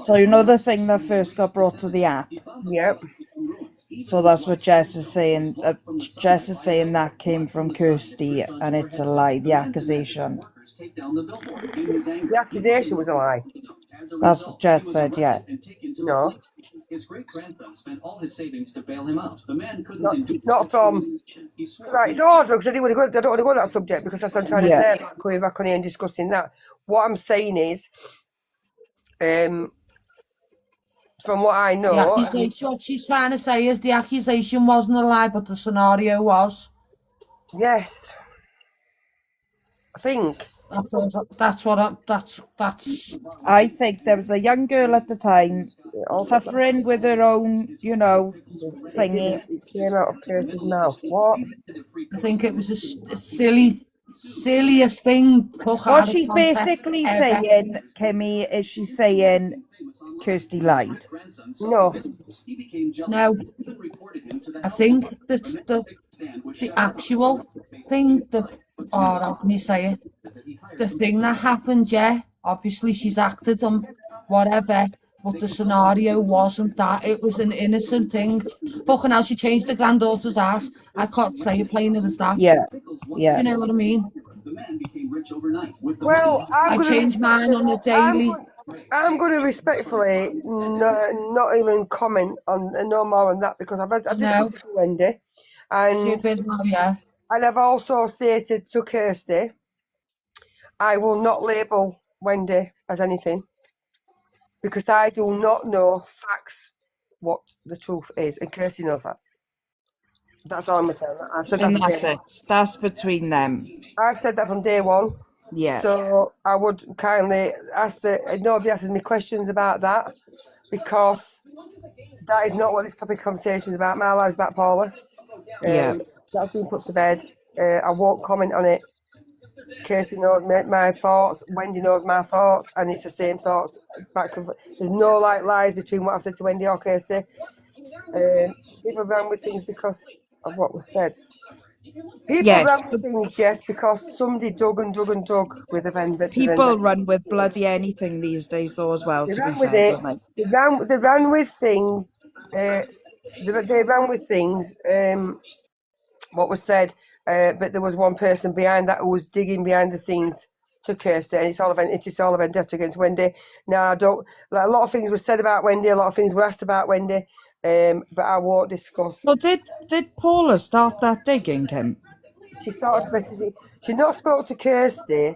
So you know the thing that first got brought to the app? Yep. So that's what Jess is saying. Jess is saying that came from Kirsty and it's a lie, the accusation. The accusation was a lie. That's what Jess said, yeah. No. Not from... Right, it's hard because I don't want to go on that subject because that's what I'm trying to say, about coming back on here and discussing that. What I'm saying is, from what I know... What she's trying to say is the accusation wasn't a lie, but the scenario was. Yes. I think. That's. I think there was a young girl at the time suffering with her own, thingy. It came out of Kirsty's mouth. What? I think it was a silliest thing. What she's basically saying, Kimmie, is she's saying Kirsty lied. No. I think that's the actual thing, how can you say it? The thing that happened, yeah, obviously she's acted on whatever, but the scenario wasn't that. It was an innocent thing. Fucking hell, she changed her granddaughter's ass. I can't say it plainer as that. Yeah. You know what I mean? Well, I change mine on a daily. I'm going to respectfully not even comment on no more on that because I've discussed it with Wendy, and I've also stated to Kirsty, I will not label Wendy as anything because I do not know facts what the truth is, and Kirsty knows that. That's all I'm saying. I said and that that's it. That's between them. I've said that from day one. Yeah. So I would kindly ask that nobody asks me questions about that because that is not what this topic of conversation is about. My life's about Paula. Yeah. That's been put to bed. I won't comment on it. Kirsty knows my thoughts. Wendy knows my thoughts, and it's the same thoughts. There's no lies between what I've said to Wendy or Kirsty. People ran with things because of what was said. People run with things, Jess, because somebody dug with a vendor. People run with bloody anything these days, though, as well, to be fair, don't they? They ran with things. They ran with things. What was said, but there was one person behind that who was digging behind the scenes to Kirsty, and it is all a vendetta against Wendy. Now, a lot of things were said about Wendy, a lot of things were asked about Wendy. But I won't discuss. So did Paula start that digging, Kim? She started messaging. She not spoke to Kirsty.